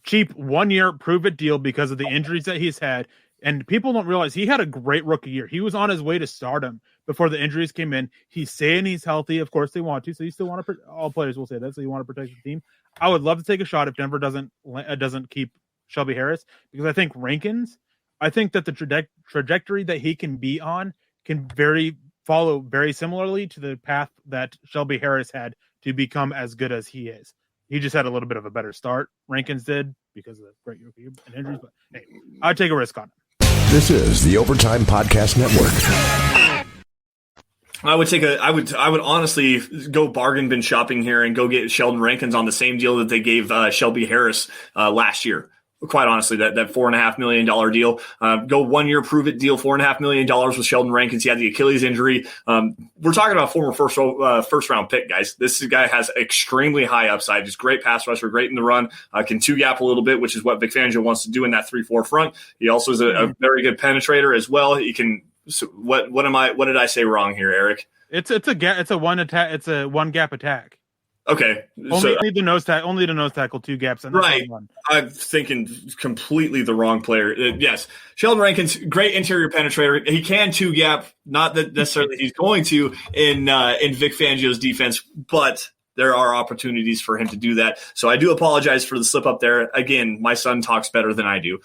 Cheap 1-year prove it deal because of the injuries that he's had. And people don't realize he had a great rookie year. He was on his way to stardom before the injuries came in. He's saying he's healthy. Of course they want to. So you still want to all players will say that. So you want to protect the team. I would love to take a shot if Denver doesn't keep Shelby Harris, because I think Rankins, I think that the trajectory that he can be on can follow very similarly to the path that Shelby Harris had to become as good as he is. He just had a little bit of a better start. Rankins did because of the great rookie and injuries. But hey, I'd take a risk on it. This is the Overtime Podcast Network. I would honestly go bargain bin shopping here and go get Sheldon Rankins on the same deal that they gave Shelby Harris last year. Quite honestly, that $4.5 million deal, go 1 year prove it deal, $4.5 million with Sheldon Rankins. He had the Achilles injury. We're talking about a former first round pick, guys. This guy has extremely high upside. He's great pass rusher, great in the run, can 2-gap a little bit, which is what Vic Fangio wants to do in that 3-4 front. He also is a very good penetrator as well. He can. So what did I say wrong here, Eric? It's a one gap attack. Okay. Only the nose tackle, 2 gaps. And right. I'm thinking completely the wrong player. Yes. Sheldon Rankins, great interior penetrator. He can 2-gap, not that necessarily he's going to in Vic Fangio's defense, but there are opportunities for him to do that. So I do apologize for the slip up there. Again, my son talks better than I do.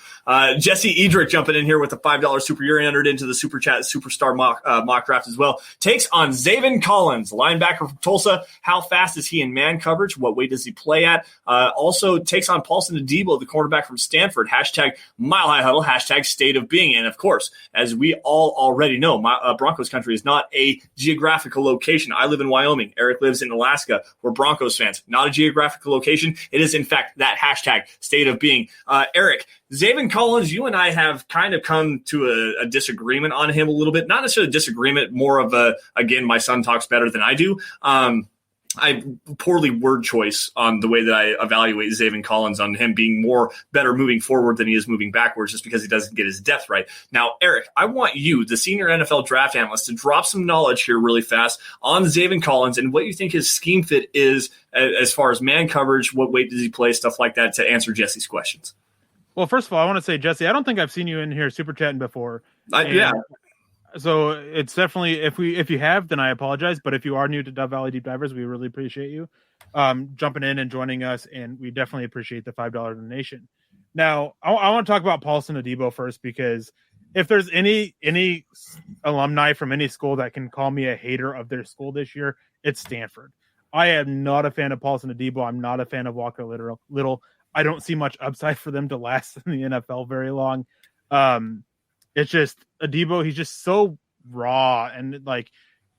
Jesse Edrick jumping in here with a $5 super. You're entered into the Super Chat Superstar mock draft as well. Takes on Xavier Collins, linebacker from Tulsa. How fast is he in man coverage? What weight does he play at? Also takes on Paulson Adebo, the cornerback from Stanford. Hashtag Mile High Huddle. Hashtag State of Being. And of course, as we all already know, Broncos country is not a geographical location. I live in Wyoming. Eric lives in Alaska. We're Broncos fans, not a geographical location. It is, in fact, that hashtag State of Being. Eric, Xavier Collins, you and I have kind of come to a disagreement on him a little bit. Not necessarily a disagreement, more of again, my son talks better than I do. I poorly word choice on the way that I evaluate Xavier Collins, on him being better moving forward than he is moving backwards, just because he doesn't get his depth right. Now, Eric, I want you, the senior NFL draft analyst, to drop some knowledge here really fast on Xavier Collins and what you think his scheme fit is as far as man coverage, what weight does he play, stuff like that, to answer Jesse's questions. Well, first of all, I want to say, Jesse, I don't think I've seen you in here super chatting before. Yeah. So it's definitely, if you have, then I apologize. But if you are new to Dove Valley Deep Divers, we really appreciate you jumping in and joining us, and we definitely appreciate the $5 donation. Now, I want to talk about Paulson Adebo first, because if there's any alumni from any school that can call me a hater of their school this year, it's Stanford. I am not a fan of Paulson Adebo. I'm not a fan of Walker Little. I don't see much upside for them to last in the NFL very long. It's just Adebo, he's just so raw and like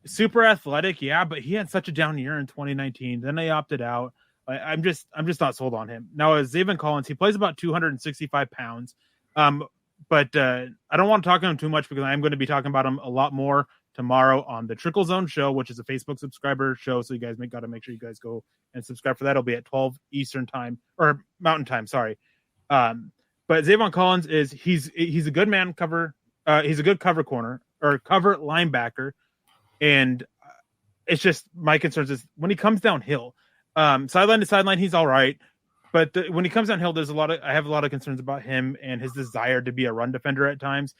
super athletic, yeah, but he had such a down year in 2019. Then they opted out. I'm just not sold on him. Now, as Xavier Collins, he plays about 265 pounds. But I don't want to talk about him too much, because I'm going to be talking about him a lot more tomorrow on the Trickel Zone show, which is a Facebook subscriber show. So you guys got to make sure you guys go and subscribe for that. It'll be at 12 Eastern time, or Mountain time. Sorry. But Xavier Collins he's a good man cover. He's a good cover corner or cover linebacker. And it's just, my concerns is when he comes downhill, sideline to sideline, he's all right. But when he comes downhill, I have a lot of concerns about him and his desire to be a run defender at times.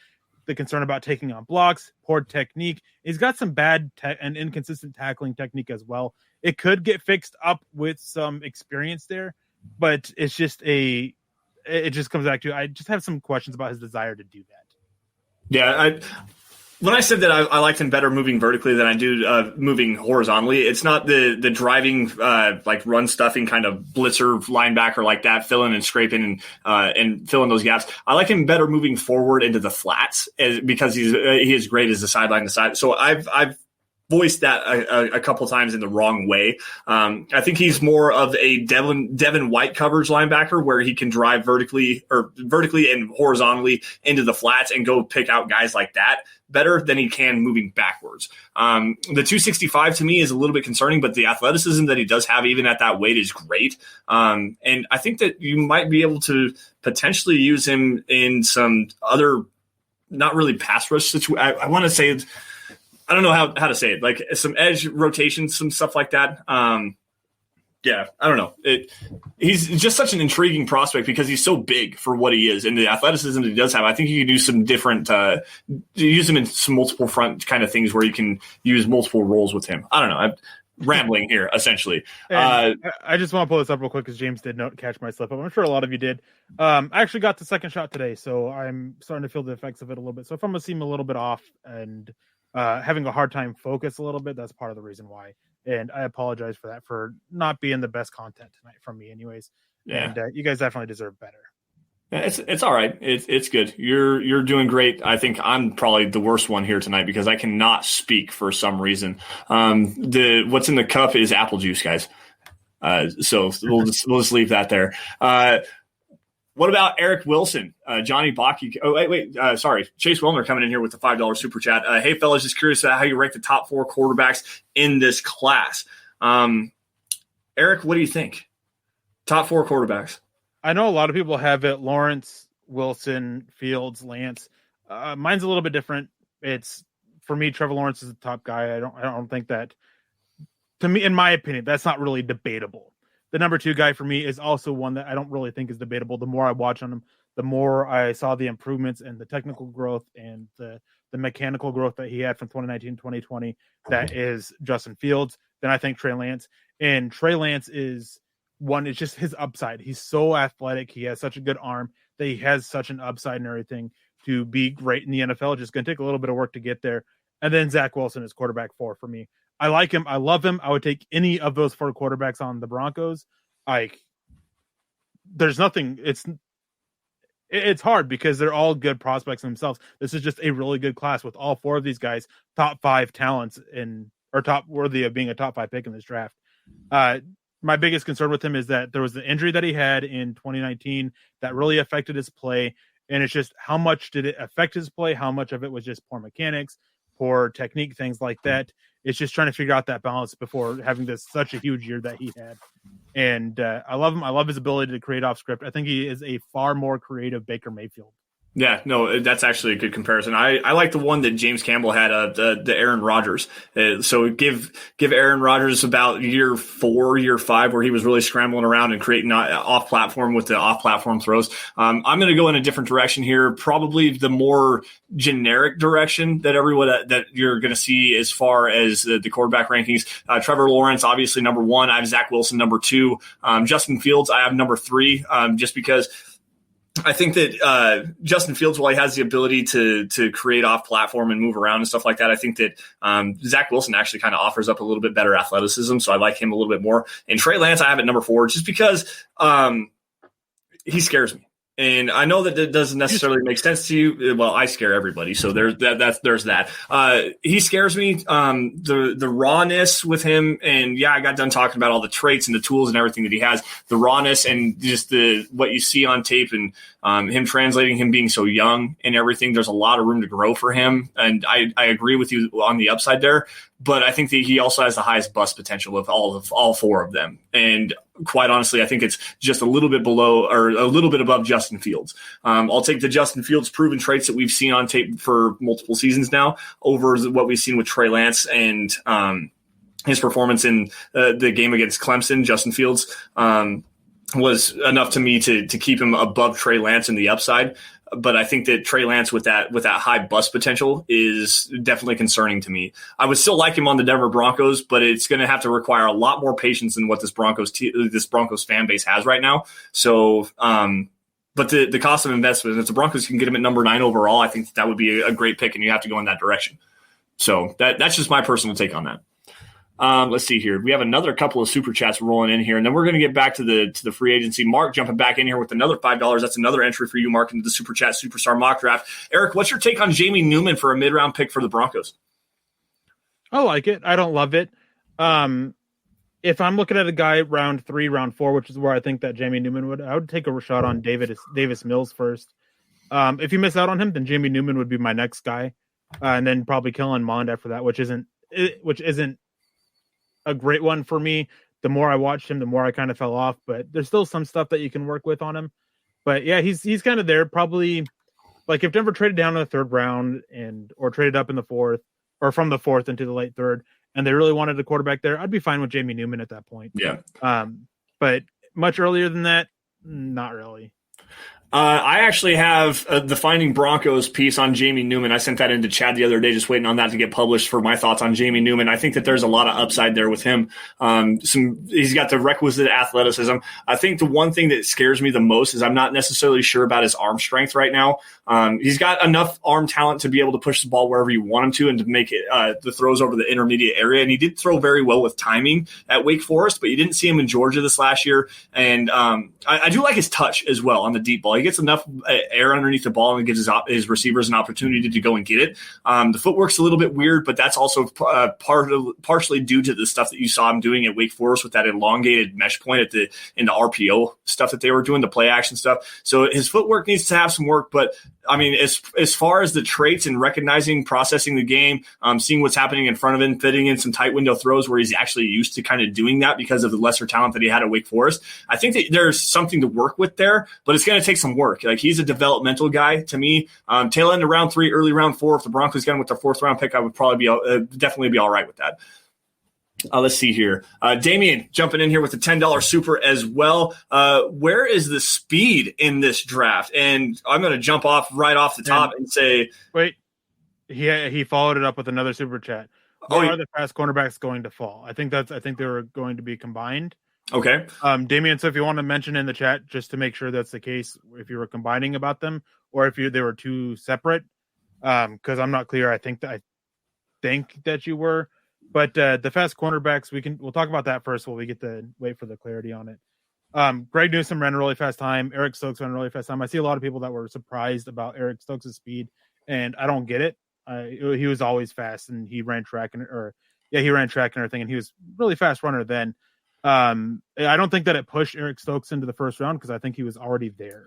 the concern about taking on blocks, poor technique. He's got some bad and inconsistent tackling technique as well. It could get fixed up with some experience there, but it's just it just comes back to, I just have some questions about his desire to do that. Yeah, when I said that I liked him better moving vertically than I do moving horizontally, it's not the driving like run stuffing kind of blitzer linebacker like that, filling and scraping and filling those gaps. I like him better moving forward into the flats because he is great as a sideline to side. So I've voiced that a couple times in the wrong way. I think he's more of a Devin White coverage linebacker where he can drive vertically and horizontally into the flats and go pick out guys like that better than he can moving backwards. The 265 to me is a little bit concerning, but the athleticism that he does have even at that weight is great. And I think that you might be able to potentially use him in some other, not really pass rush situation. I want to say, I don't know how to say it, like some edge rotations, some stuff like that. Yeah, I don't know. He's just such an intriguing prospect because he's so big for what he is and the athleticism that he does have. I think you can do some different, use him in some multiple front kind of things where you can use multiple roles with him. I don't know. I'm rambling here, essentially. I just want to pull this up real quick because James did not catch my slip up. I'm sure a lot of you did. I actually got the second shot today, so I'm starting to feel the effects of it a little bit. So if I'm going to seem a little bit off and having a hard time focus a little bit, that's part of the reason why. And I apologize for that, for not being the best content tonight from me anyways. Yeah. And you guys definitely deserve better. Yeah, it's all right. It's good. You're doing great. I think I'm probably the worst one here tonight because I cannot speak for some reason. What's in the cup is apple juice, guys. So we'll just leave that there. What about Eric Wilson, Johnny Baki? Oh, wait. Sorry. Chase Wilner coming in here with the $5 super chat. Hey, fellas, just curious about how you rank the top 4 quarterbacks in this class. Eric, what do you think? Top 4 quarterbacks. I know a lot of people have it Lawrence, Wilson, Fields, Lance. Mine's a little bit different. It's, for me, Trevor Lawrence is the top guy. I don't think that, to me, in my opinion, that's not really debatable. The number 2 guy for me is also one that I don't really think is debatable. The more I watch on him, the more I saw the improvements and the technical growth and the mechanical growth that he had from 2019 to 2020. That is Justin Fields. Then I think Trey Lance. And Trey Lance is one, it's just his upside. He's so athletic. He has such a good arm that he has such an upside and everything to be great in the NFL. It's just going to take a little bit of work to get there. And then Zach Wilson is quarterback 4 for me. I like him. I love him. I would take any of those 4 quarterbacks on the Broncos. There's nothing. It's hard because they're all good prospects themselves. This is just a really good class with all 4 of these guys, top 5 talents or top worthy of being a top 5 pick in this draft. My biggest concern with him is that there was the injury that he had in 2019 that really affected his play. And it's just, how much did it affect his play? How much of it was just poor mechanics, poor technique, things like that? It's just trying to figure out that balance before having such a huge year that he had. And I love him. I love his ability to create off script. I think he is a far more creative Baker Mayfield. Yeah, no, that's actually a good comparison. I like the one that James Campbell had, the Aaron Rodgers. So give Aaron Rodgers about year 4, year 5, where he was really scrambling around and creating off platform with the off platform throws. I'm going to go in a different direction here, probably the more generic direction that that you're going to see as far as the quarterback rankings. Trevor Lawrence, obviously number 1. I have Zach Wilson number 2. Justin Fields, I have number 3, just because I think that Justin Fields, while he has the ability to create off platform and move around and stuff like that, I think that Zach Wilson actually kind of offers up a little bit better athleticism. So I like him a little bit more. And Trey Lance, I have at number 4, just because he scares me. And I know that it doesn't necessarily make sense to you. Well, I scare everybody, so there's that. He scares me. The rawness with him, and yeah, I got done talking about all the traits and the tools and everything that he has. The rawness and just what you see on tape and him translating, him being so young and everything. There's a lot of room to grow for him, and I agree with you on the upside there. But I think that he also has the highest bust potential of all 4 of them. And quite honestly, I think it's just a little bit below or a little bit above Justin Fields. I'll take the Justin Fields proven traits that we've seen on tape for multiple seasons now over what we've seen with Trey Lance and his performance in the game against Clemson. Justin Fields was enough to me to keep him above Trey Lance in the upside. but I think that Trey Lance with that high bust potential is definitely concerning to me. I would still like him on the Denver Broncos, but it's going to have to require a lot more patience than what this Broncos fan base has right now. So, but the cost of investment, if the Broncos can get him at number 9 overall, I think that would be a great pick, and you have to go in that direction. So that's just my personal take on that. Let's see here. We have another couple of super chats rolling in here, and then we're going to get back to the free agency. Mark jumping back in here with another $5. That's another entry for you, Mark, into the super chat superstar mock draft. Eric, what's your take on Jamie Newman for a mid-round pick for the Broncos? I like it. I don't love it. If I'm looking at a guy round 3, round 4, which is where I think that Jamie Newman would, I would take a shot on Davis Mills first. If you miss out on him, then Jamie Newman would be my next guy, and then probably Kellen Mond after that, which isn't a great one for me. The more I watched him, the more I kind of fell off, but there's still some stuff that you can work with on him. But yeah, he's kind of there. Probably like if Denver traded down in the 3rd round or traded up in the 4th, or from the 4th into the late 3rd, and they really wanted a quarterback there, I'd be fine with Jamie Newman at that point. Yeah. But much earlier than that, not really. I actually have the Finding Broncos piece on Jamie Newman. I sent that into Chad the other day, just waiting on that to get published for my thoughts on Jamie Newman. I think that there's a lot of upside there with him. He's got the requisite athleticism. I think the one thing that scares me the most is I'm not necessarily sure about his arm strength right now. He's got enough arm talent to be able to push the ball wherever you want him to and to make it the throws over the intermediate area. And he did throw very well with timing at Wake Forest, but you didn't see him in Georgia this last year. And I do like his touch as well on the deep ball. He gets enough air underneath the ball and gives his receivers an opportunity to go and get it. The footwork's a little bit weird, but that's also partially due to the stuff that you saw him doing at Wake Forest with that elongated mesh point in the RPO stuff that they were doing, the play action stuff. So his footwork needs to have some work, but I mean, as far as the traits and recognizing, processing the game, seeing what's happening in front of him, fitting in some tight window throws where he's actually used to kind of doing that because of the lesser talent that he had at Wake Forest, I think that there's something to work with there, but it's going to take some work. Like, he's a developmental guy to me. Tail end of round 3, early round 4, if the Broncos got him with their 4th round pick, I would probably definitely be all right with that. Let's see here. Damian jumping in here with the $10 super as well. Where is the speed in this draft? And I'm going to jump right off the top and say, wait, he followed it up with another super chat. Where are the fast cornerbacks going to fall? I think they were going to be combined. Okay. Damian, so if you want to mention in the chat, just to make sure that's the case, if you were combining about them or if they were two separate, because I'm not clear. I think that you were. But the fast cornerbacks, we'll talk about that first while we get to wait for the clarity on it. Greg Newsome ran a really fast time. Eric Stokes ran a really fast time. I see a lot of people that were surprised about Eric Stokes' speed, and I don't get it. He was always fast, and he ran track and everything, and he was a really fast runner then. I don't think that it pushed Eric Stokes into the 1st round because I think he was already there.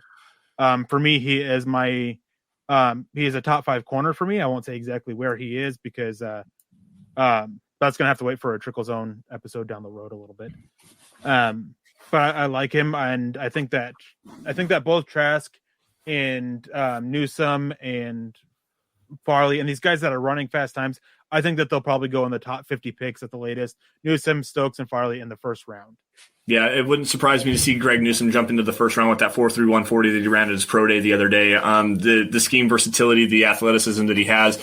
For me, he is a top 5 corner for me. I won't say exactly where he is because that's going to have to wait for a Trickle Zone episode down the road a little bit. But I like him, and I think that both Trask and Newsome and Farley and these guys that are running fast times, I think that they'll probably go in the top 50 picks at the latest. Newsome, Stokes, and Farley in the 1st round. Yeah, it wouldn't surprise me to see Greg Newsome jump into the 1st round with that 4.3 140 that he ran at his pro day the other day. The scheme versatility, the athleticism that he has,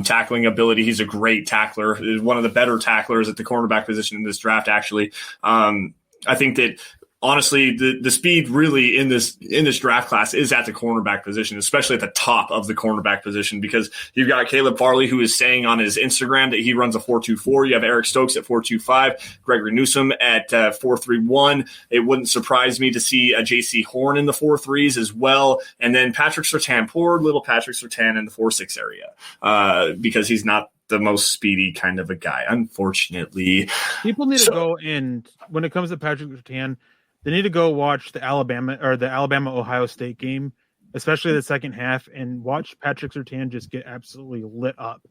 tackling ability. He's a great tackler. He's one of the better tacklers at the cornerback position in this draft, actually. I think that honestly, the speed really in this draft class is at the cornerback position, especially at the top of the cornerback position, because you've got Caleb Farley, who is saying on his Instagram that he runs a 4.24. You have Eric Stokes at 4.25, Gregory Newsome at 4.31. It wouldn't surprise me to see a JC Horn in the 4.3s as well. And then Patrick Surtain, poor little Patrick Surtain in the 4.6 area, because he's not the most speedy kind of a guy, unfortunately. People need to go, and when it comes to Patrick Surtain, they need to go watch the Alabama-Ohio State game, especially the second half, and watch Patrick Surtain just get absolutely lit up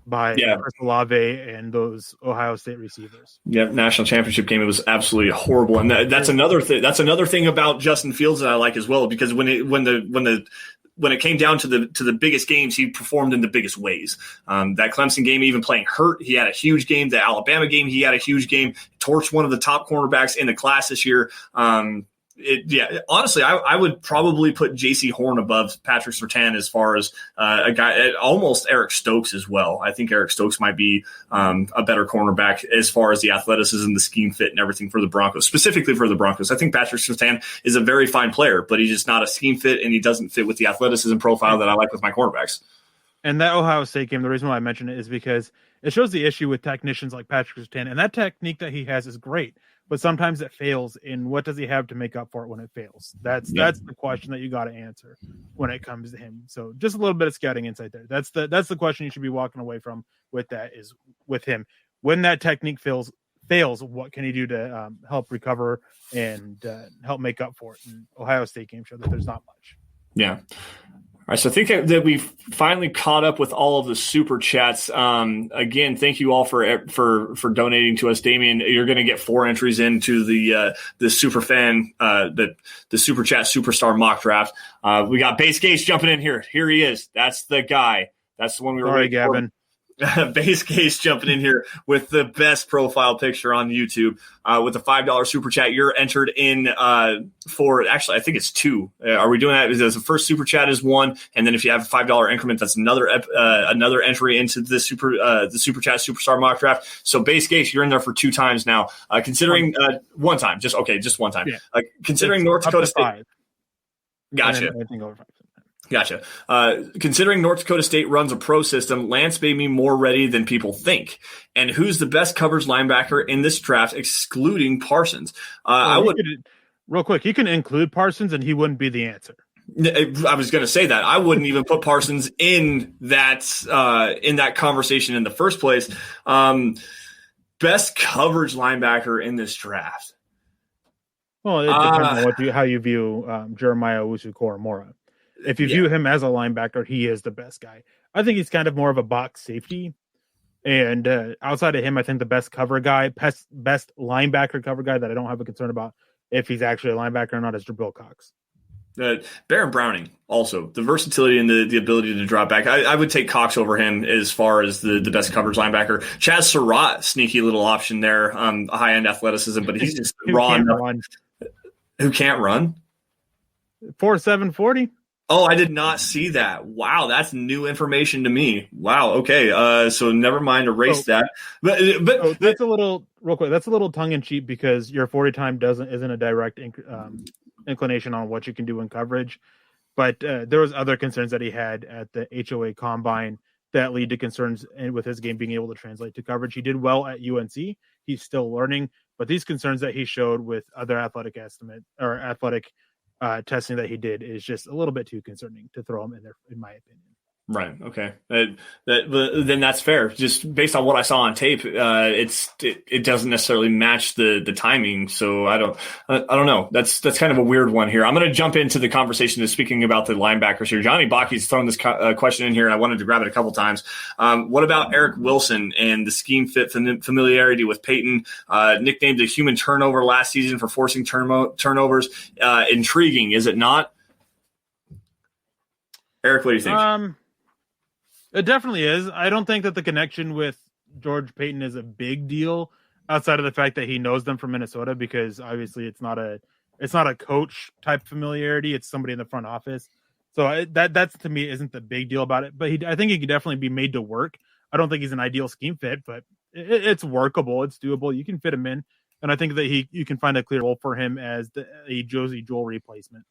by Chris Olave and those Ohio State receivers. Yeah, national championship game, it was absolutely horrible, and that's another thing. That's another thing about Justin Fields that I like as well, because when it came down to the biggest games, he performed in the biggest ways. That Clemson game, even playing hurt, he had a huge game. The Alabama game, he had a huge game. Torched one of the top cornerbacks in the class this year. Honestly, I would probably put J.C. Horn above Patrick Surtain as far as a guy, almost Eric Stokes as well. I think Eric Stokes might be a better cornerback as far as the athleticism, the scheme fit, and everything for the Broncos, specifically for the Broncos. I think Patrick Surtain is a very fine player, but he's just not a scheme fit, and he doesn't fit with the athleticism profile that I like with my cornerbacks. And that Ohio State game, the reason why I mention it is because it shows the issue with technicians like Patrick Surtain, and that technique that he has is great. But sometimes it fails, and what does he have to make up for it when it fails? That's the question that you got to answer when it comes to him. So just a little bit of scouting insight there. That's the question you should be walking away from with that is with him. When that technique fails, what can he do to help recover and help make up for it? And Ohio State game showed that there's not much. Yeah. All right, so I think that we've finally caught up with all of the super chats. Again, thank you all for donating to us. Damien, you're going to get 4 entries into the super fan, the super chat superstar mock draft. We got Base Case jumping in here. Here he is. That's the guy. That's the one we were waiting for. Gavin. Base Case jumping in here with the best profile picture on YouTube with a $5 super chat. You're entered in for actually I think it's 2. Are we doing that? The first super chat is 1, and then if you have a $5 increment, that's another entry into the super chat superstar mock draft. So Base Case, you're in there for 2 times now. Considering 1 time, just one time. Yeah. Considering it's North Dakota State. 5. Gotcha. Anything over 5. Gotcha. Considering North Dakota State runs a pro system, Lance made me more ready than people think. And who's the best coverage linebacker in this draft, excluding Parsons? Real quick, you can include Parsons, and he wouldn't be the answer. I was going to say that. I wouldn't even put Parsons in that conversation in the first place. Best coverage linebacker in this draft. Well, it depends on how you view Jeremiah Owusu-Koramoah. If you view him as a linebacker, he is the best guy. I think he's kind of more of a box safety. And outside of him, I think the best cover guy, best linebacker cover guy that I don't have a concern about if he's actually a linebacker or not is Jabril Cox. Baron Browning, also. The versatility and the ability to drop back. I would take Cox over him as far as the best coverage linebacker. Chaz Surratt, sneaky little option there. High-end athleticism, but he's just raw enough. Who can't run? 4.7 40. Oh, I did not see that. Wow, that's new information to me. Wow. Okay. So never mind. Erase that. But that's a little real quick. That's a little tongue in cheek because your 40 time isn't a direct inclination on what you can do in coverage. But there was other concerns that he had at the HOA combine that lead to concerns with his game being able to translate to coverage. He did well at UNC. He's still learning, but these concerns that he showed with other athletic testing that he did is just a little bit too concerning to throw him in there, in my opinion. Right. Okay. Then that's fair. Just based on what I saw on tape, it doesn't necessarily match the timing. So I don't know. That's kind of a weird one here. I'm going to jump into the conversation of speaking about the linebackers here. Johnny Baki's thrown this question in here, and I wanted to grab it a couple times. What about Eric Wilson and the scheme fit familiarity with Peyton? Nicknamed a human turnover last season for forcing turnovers. Intriguing, is it not? Eric, what do you think? It definitely is. I don't think that the connection with George Payton is a big deal outside of the fact that he knows them from Minnesota, because obviously it's not a coach type familiarity. It's somebody in the front office. So that's to me isn't the big deal about it. But I think he could definitely be made to work. I don't think he's an ideal scheme fit, but it's workable. It's doable. You can fit him in. And I think that you can find a clear role for him as a Josie Jewell replacement.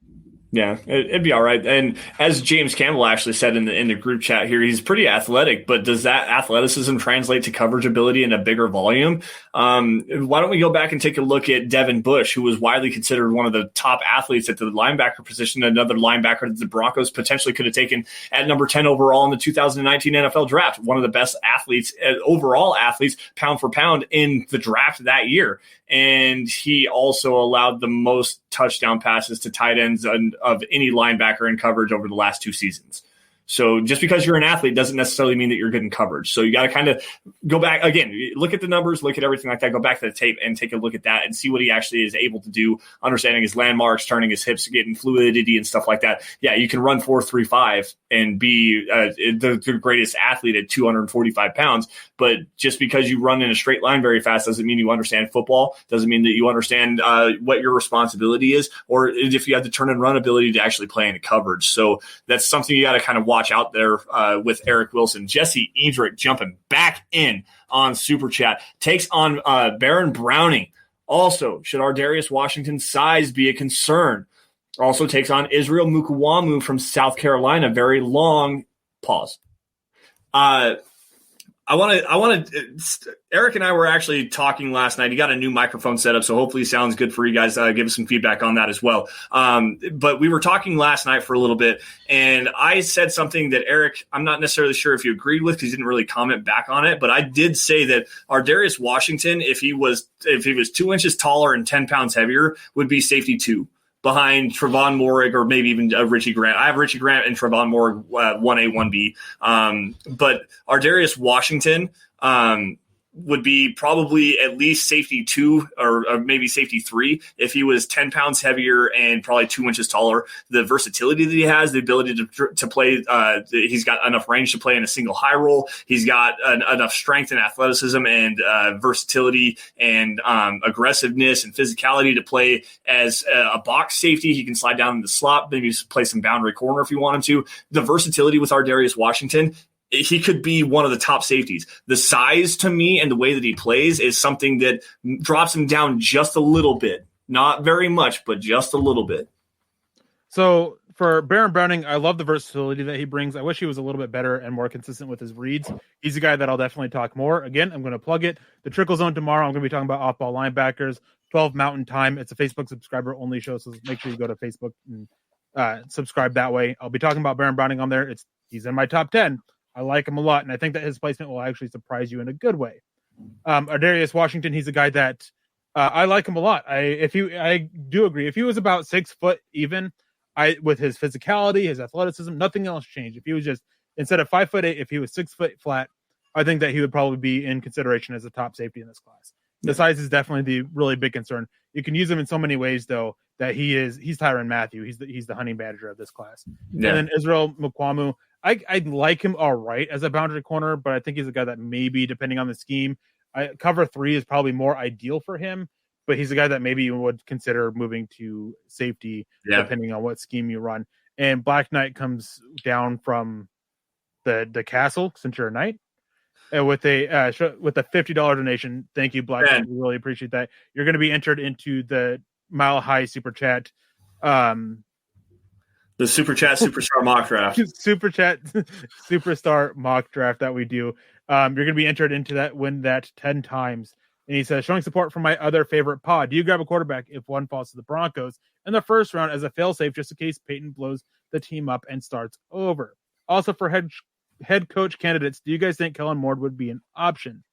Yeah, it'd be all right. And as James Campbell actually said in the group chat here, he's pretty athletic, but does that athleticism translate to coverage ability in a bigger volume? Why don't we go back and take a look at Devin Bush, who was widely considered one of the top athletes at the linebacker position, another linebacker that the Broncos potentially could have taken at number 10 overall in the 2019 NFL draft, one of the best athletes, overall athletes, pound for pound in the draft that year. And he also allowed the most touchdown passes to tight ends of any linebacker in coverage over the last 2 seasons. So just because you're an athlete doesn't necessarily mean that you're good in coverage. So you got to kind of go back again, look at the numbers, look at everything like that, go back to the tape and take a look at that and see what he actually is able to do, understanding his landmarks, turning his hips, getting fluidity and stuff like that. Yeah, you can run 4.35 and be the greatest athlete at 245 pounds. But just because you run in a straight line very fast doesn't mean you understand football, doesn't mean that you understand what your responsibility is, or if you have the turn and run ability to actually play into coverage. So that's something you got to kind of watch out there with Eric Wilson. Jesse Edrick jumping back in on Super Chat, takes on Baron Browning. Also, should Ardarius Washington's size be a concern? Also takes on Israel Mukuwamu from South Carolina. Very long pause. Eric and I were actually talking last night. He got a new microphone set up, so hopefully it sounds good for you guys. Give us some feedback on that as well. But we were talking last night for a little bit, and I said something that Eric, I'm not necessarily sure if you agreed with because he didn't really comment back on it, but I did say that Ardarius Washington, if he was 2 inches taller and 10 pounds heavier, would be safety 2. Behind Trevon Moehrig or maybe even Richie Grant. I have Richie Grant and Trevon Moehrig 1A, 1B. But Ardarius Washington would be probably at least safety 2 or maybe safety 3 if he was 10 pounds heavier and probably 2 inches taller. The versatility that he has, the ability to play, he's got enough range to play in a single high roll. He's got enough strength and athleticism and versatility and aggressiveness and physicality to play as a box safety. He can slide down in the slot, maybe play some boundary corner if you want him to. The versatility with Ardarius Washington, he could be one of the top safeties. The size to me and the way that he plays is something that drops him down just a little bit. Not very much, but just a little bit. So for Baron Browning, I love the versatility that he brings. I wish he was a little bit better and more consistent with his reads. He's a guy that I'll definitely talk more. Again, I'm going to plug it. The Trickel Zone tomorrow, I'm going to be talking about off-ball linebackers, 12 Mountain Time. It's a Facebook subscriber only show, so make sure you go to Facebook and subscribe that way. I'll be talking about Baron Browning on there. He's in my top 10. I like him a lot, and I think that his placement will actually surprise you in a good way. Ardarius Washington, he's a guy that I like him a lot. I do agree. If he was about 6 foot even, with his physicality, his athleticism, nothing else changed. If he was just, instead of 5'8", if he was 6 foot flat, I think that he would probably be in consideration as a top safety in this class. The size is definitely the really big concern. You can use him in so many ways, though, that he's Tyrann Mathieu. He's the honey badger of this class. Yeah. And then Israel Mukuwamu, I like him all right as a boundary corner, but I think he's a guy that maybe, depending on the scheme, cover 3 is probably more ideal for him, but he's a guy that maybe you would consider moving to safety, depending on what scheme you run. And Black Knight comes down from the castle, since you're a knight, and with a $50 donation. Thank you, Black Knight. We really appreciate that. You're going to be entered into the Mile High Super Chat. The Super Chat Superstar Mock Draft. Super Chat Superstar Mock Draft that we do. You're going to be entered into that, win that 10 times. And he says, showing support for my other favorite pod. Do you grab a quarterback if one falls to the Broncos in the first round as a failsafe just in case Peyton blows the team up and starts over? Also for head coach candidates, do you guys think Kellen Moore would be an option?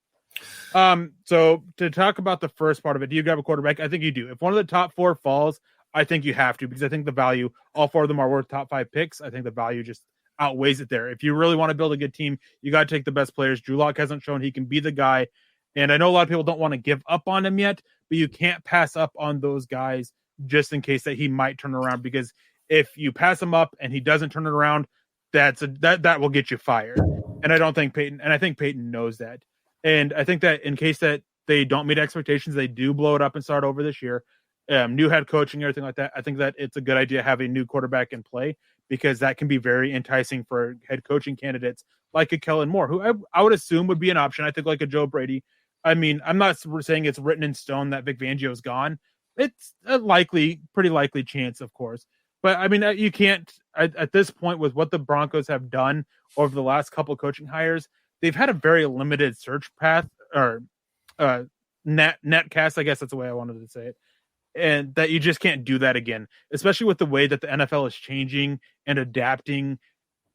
So to talk about the first part of it, do you grab a quarterback? I think you do. If one of the top 4 falls, I think you have to, because I think the value, all 4 of them are worth top 5 picks. I think the value just outweighs it there. If you really want to build a good team, you got to take the best players. Drew Lock hasn't shown he can be the guy. And I know a lot of people don't want to give up on him yet, but you can't pass up on those guys just in case that he might turn around, because if you pass him up and he doesn't turn it around, that will get you fired. And I think Peyton knows that. And I think that in case that they don't meet expectations, they do blow it up and start over this year. New head coaching, everything like that. I think that it's a good idea to have a new quarterback in play, because that can be very enticing for head coaching candidates like a Kellen Moore, who I would assume would be an option. I think like a Joe Brady. I mean, I'm not saying it's written in stone that Vic Fangio's gone. It's a pretty likely chance, of course. But I mean, you can't at this point with what the Broncos have done over the last couple of coaching hires. They've had a very limited search path or net cast. I guess that's the way I wanted to say it. And that you just can't do that again, especially with the way that the NFL is changing and adapting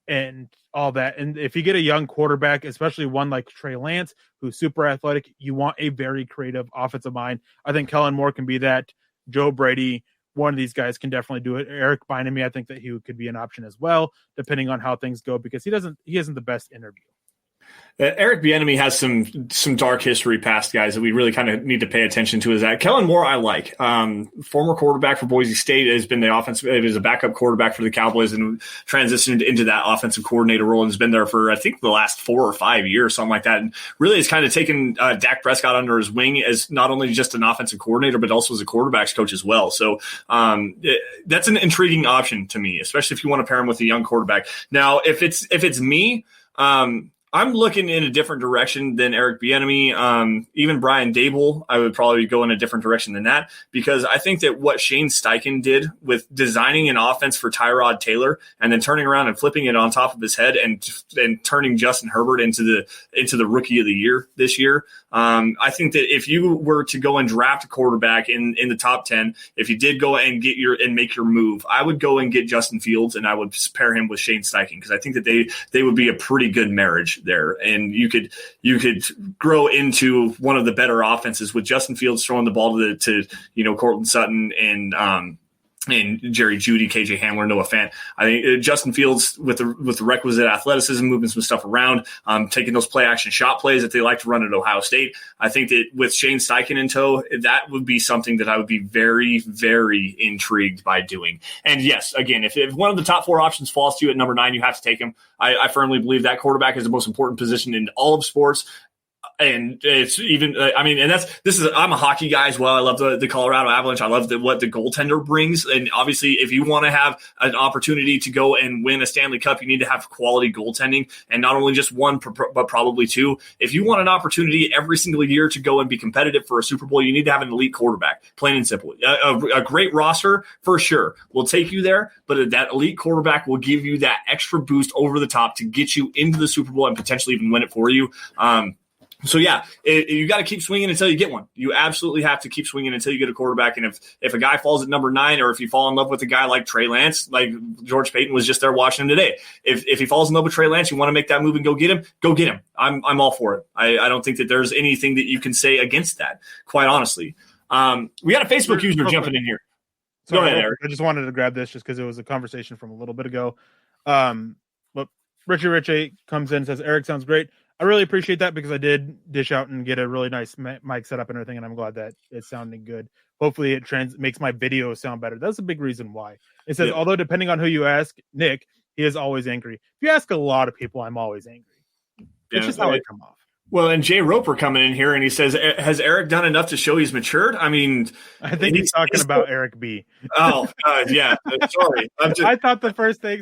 and all that. And if you get a young quarterback, especially one like Trey Lance, who's super athletic, you want a very creative offensive mind. I think Kellen Moore can be that. Joe Brady one of these guys can definitely do it. Eric Bieniemy, I think that he could be an option as well, depending on how things go, because he isn't the best interview. Eric Bieniemy has some dark history past, guys, that we really kind of need to pay attention to. Is that Kellen Moore? I like former quarterback for Boise State, has been the offensive. He was a backup quarterback for the Cowboys and transitioned into that offensive coordinator role and has been there for I think the last 4 or 5 years, something like that. And really has kind of taken Dak Prescott under his wing as not only just an offensive coordinator but also as a quarterbacks coach as well. So that's an intriguing option to me, especially if you want to pair him with a young quarterback. Now, if it's me. I'm looking in a different direction than Eric Bieniemy. Even Brian Dable, I would probably go in a different direction than that, because I think that what Shane Steichen did with designing an offense for Tyrod Taylor and then turning around and flipping it on top of his head and turning Justin Herbert into the rookie of the year this year. I think that if you were to go and draft a quarterback in the top 10, if you did go and make your move, I would go and get Justin Fields and I would pair him with Shane Steichen, because I think that they would be a pretty good marriage there, and you could grow into one of the better offenses with Justin Fields throwing the ball to Cortland Sutton and Jerry Jeudy, KJ Hamler, Noah Fant. I think Justin Fields with the requisite athleticism, moving some stuff around, taking those play action shot plays that they like to run at Ohio State. I think that with Shane Steichen in tow, that would be something that I would be very, very intrigued by doing. And yes, again, if one of the top 4 options falls to you at number 9, you have to take him. I firmly believe that quarterback is the most important position in all of sports. And it's even, I'm a hockey guy as well. I love the Colorado Avalanche. I love what the goaltender brings. And obviously, if you want to have an opportunity to go and win a Stanley Cup, you need to have quality goaltending, and not only just one, but probably 2. If you want an opportunity every single year to go and be competitive for a Super Bowl, you need to have an elite quarterback, plain and simple. A great roster, for sure, will take you there, but that elite quarterback will give you that extra boost over the top to get you into the Super Bowl and potentially even win it for you. So, yeah, you got to keep swinging until you get one. You absolutely have to keep swinging until you get a quarterback. And if a guy falls at number 9, or if you fall in love with a guy like Trey Lance, like George Payton was just there watching him today, if he falls in love with Trey Lance, you want to make that move and go get him. I'm all for it. I don't think that there's anything that you can say against that, quite honestly. We got a Facebook user jumping in here. Go ahead, Eric. I just wanted to grab this just because it was a conversation from a little bit ago. But Richie comes in and says, Eric sounds great. I really appreciate that, because I did dish out and get a really nice mic set up and everything, and I'm glad that it's sounding good. Hopefully it makes my video sound better. That's a big reason why. It says, although depending on who you ask, Nick, he is always angry. If you ask a lot of people, I'm always angry. It's just how I come off. Well, and Jay Roper coming in here and he says, has Eric done enough to show he's matured? I mean, I think he's talking about Eric B. Oh, yeah. Sorry. I thought the first thing.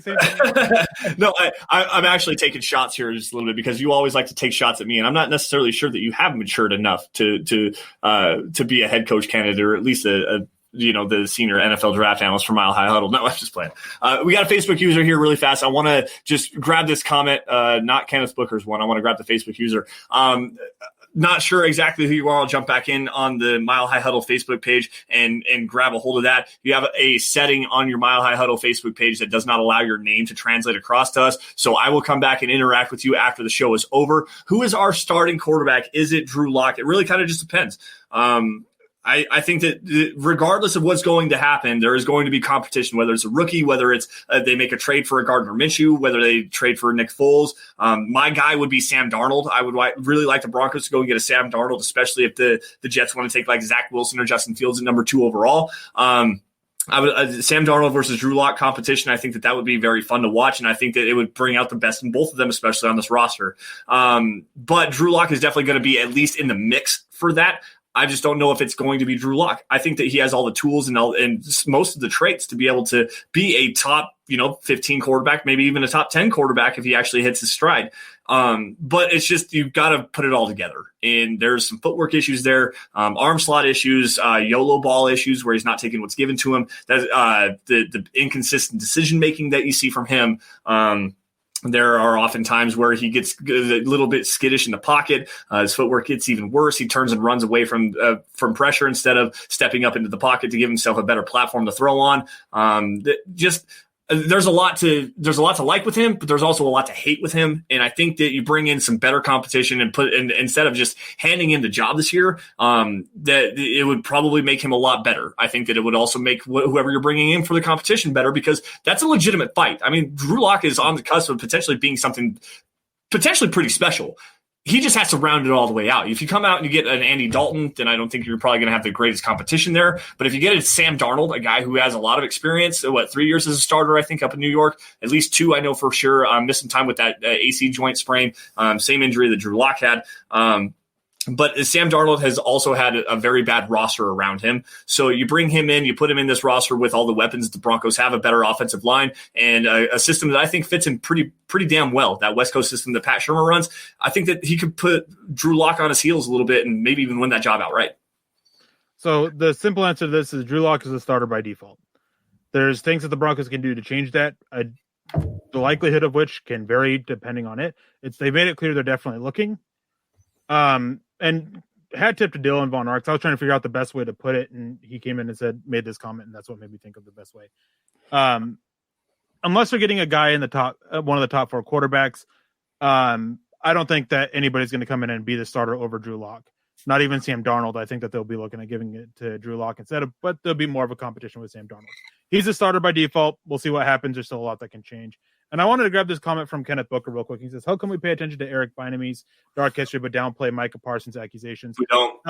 No, I'm actually taking shots here just a little bit, because you always like to take shots at me, and I'm not necessarily sure that you have matured enough to be a head coach candidate, or at least the senior NFL draft analyst for Mile High Huddle. No, I'm just playing. We got a Facebook user here really fast. I want to just grab this comment, not Kenneth Booker's one. I want to grab the Facebook user. Not sure exactly who you are. I'll jump back in on the Mile High Huddle Facebook page and grab a hold of that. You have a setting on your Mile High Huddle Facebook page that does not allow your name to translate across to us. So I will come back and interact with you after the show is over. Who is our starting quarterback? Is it Drew Lock? It really kind of just depends. I think that regardless of what's going to happen, there is going to be competition, whether it's a rookie, whether it's they make a trade for a Gardner Minshew, whether they trade for Nick Foles. My guy would be Sam Darnold. I would really like the Broncos to go and get a Sam Darnold, especially if the Jets want to take like Zach Wilson or Justin Fields at number 2 overall. Sam Darnold versus Drew Lock competition, I think that would be very fun to watch, and I think that it would bring out the best in both of them, especially on this roster. But Drew Lock is definitely going to be at least in the mix for that. I just don't know if it's going to be Drew Lock. I think that he has all the tools and most of the traits to be able to be a top, 15 quarterback, maybe even a top 10 quarterback if he actually hits his stride. But it's just, you've got to put it all together. And there's some footwork issues there, arm slot issues, YOLO ball issues where he's not taking what's given to him. That the inconsistent decision making that you see from him. There are often times where he gets a little bit skittish in the pocket. His footwork gets even worse. He turns and runs away from pressure instead of stepping up into the pocket to give himself a better platform to throw on. there's a lot to like with him, but there's also a lot to hate with him. And I think that you bring in some better competition and instead of just handing in the job this year, that it would probably make him a lot better. I think that it would also make whoever you're bringing in for the competition better, because that's a legitimate fight. I mean, Drew Lock is on the cusp of potentially being something potentially pretty special. He just has to round it all the way out. If you come out and you get an Andy Dalton, then I don't think you're probably going to have the greatest competition there. But if you get a Sam Darnold, a guy who has a lot of experience, 3 years as a starter, I think, up in New York, at least 2, I know for sure, missing time with that AC joint sprain, same injury that Drew Lock had. But Sam Darnold has also had a very bad roster around him. So you bring him in, you put him in this roster with all the weapons that the Broncos have, a better offensive line, and a system that I think fits him pretty damn well. That West Coast system that Pat Shermer runs, I think that he could put Drew Lock on his heels a little bit and maybe even win that job outright. So the simple answer to this is Drew Lock is a starter by default. There's things that the Broncos can do to change that, the likelihood of which can vary depending on it. They made it clear they're definitely looking. And hat tip to Dylan Von Arx. I was trying to figure out the best way to put it, and he came in and made this comment, and that's what made me think of the best way. Unless they're getting a guy in the top, one of the top 4 quarterbacks, I don't think that anybody's going to come in and be the starter over Drew Lock. Not even Sam Darnold. I think that they'll be looking at giving it to Drew Lock but there'll be more of a competition with Sam Darnold. He's a starter by default. We'll see what happens. There's still a lot that can change. And I wanted to grab this comment from Kenneth Booker real quick. He says, how can we pay attention to Eric Bieniemy's dark history but downplay Micah Parsons' accusations? We don't.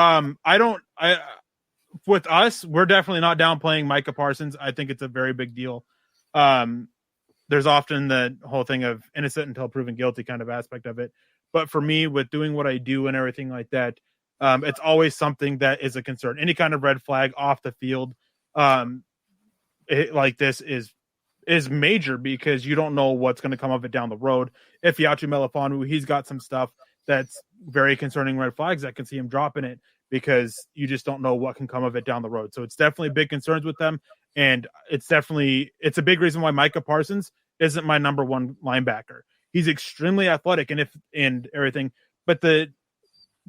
With us, we're definitely not downplaying Micah Parsons. I think it's a very big deal. There's often the whole thing of innocent until proven guilty kind of aspect of it. But for me, with doing what I do and everything like that, it's always something that is a concern. Any kind of red flag off the field like this is major, because you don't know what's going to come of it down the road. If Yachu Melifonwu, he's got some stuff that's very concerning red flags that can see him dropping it, because you just don't know what can come of it down the road. So it's definitely big concerns with them. And it's a big reason why Micah Parsons isn't my number 1 linebacker. He's extremely athletic and everything. But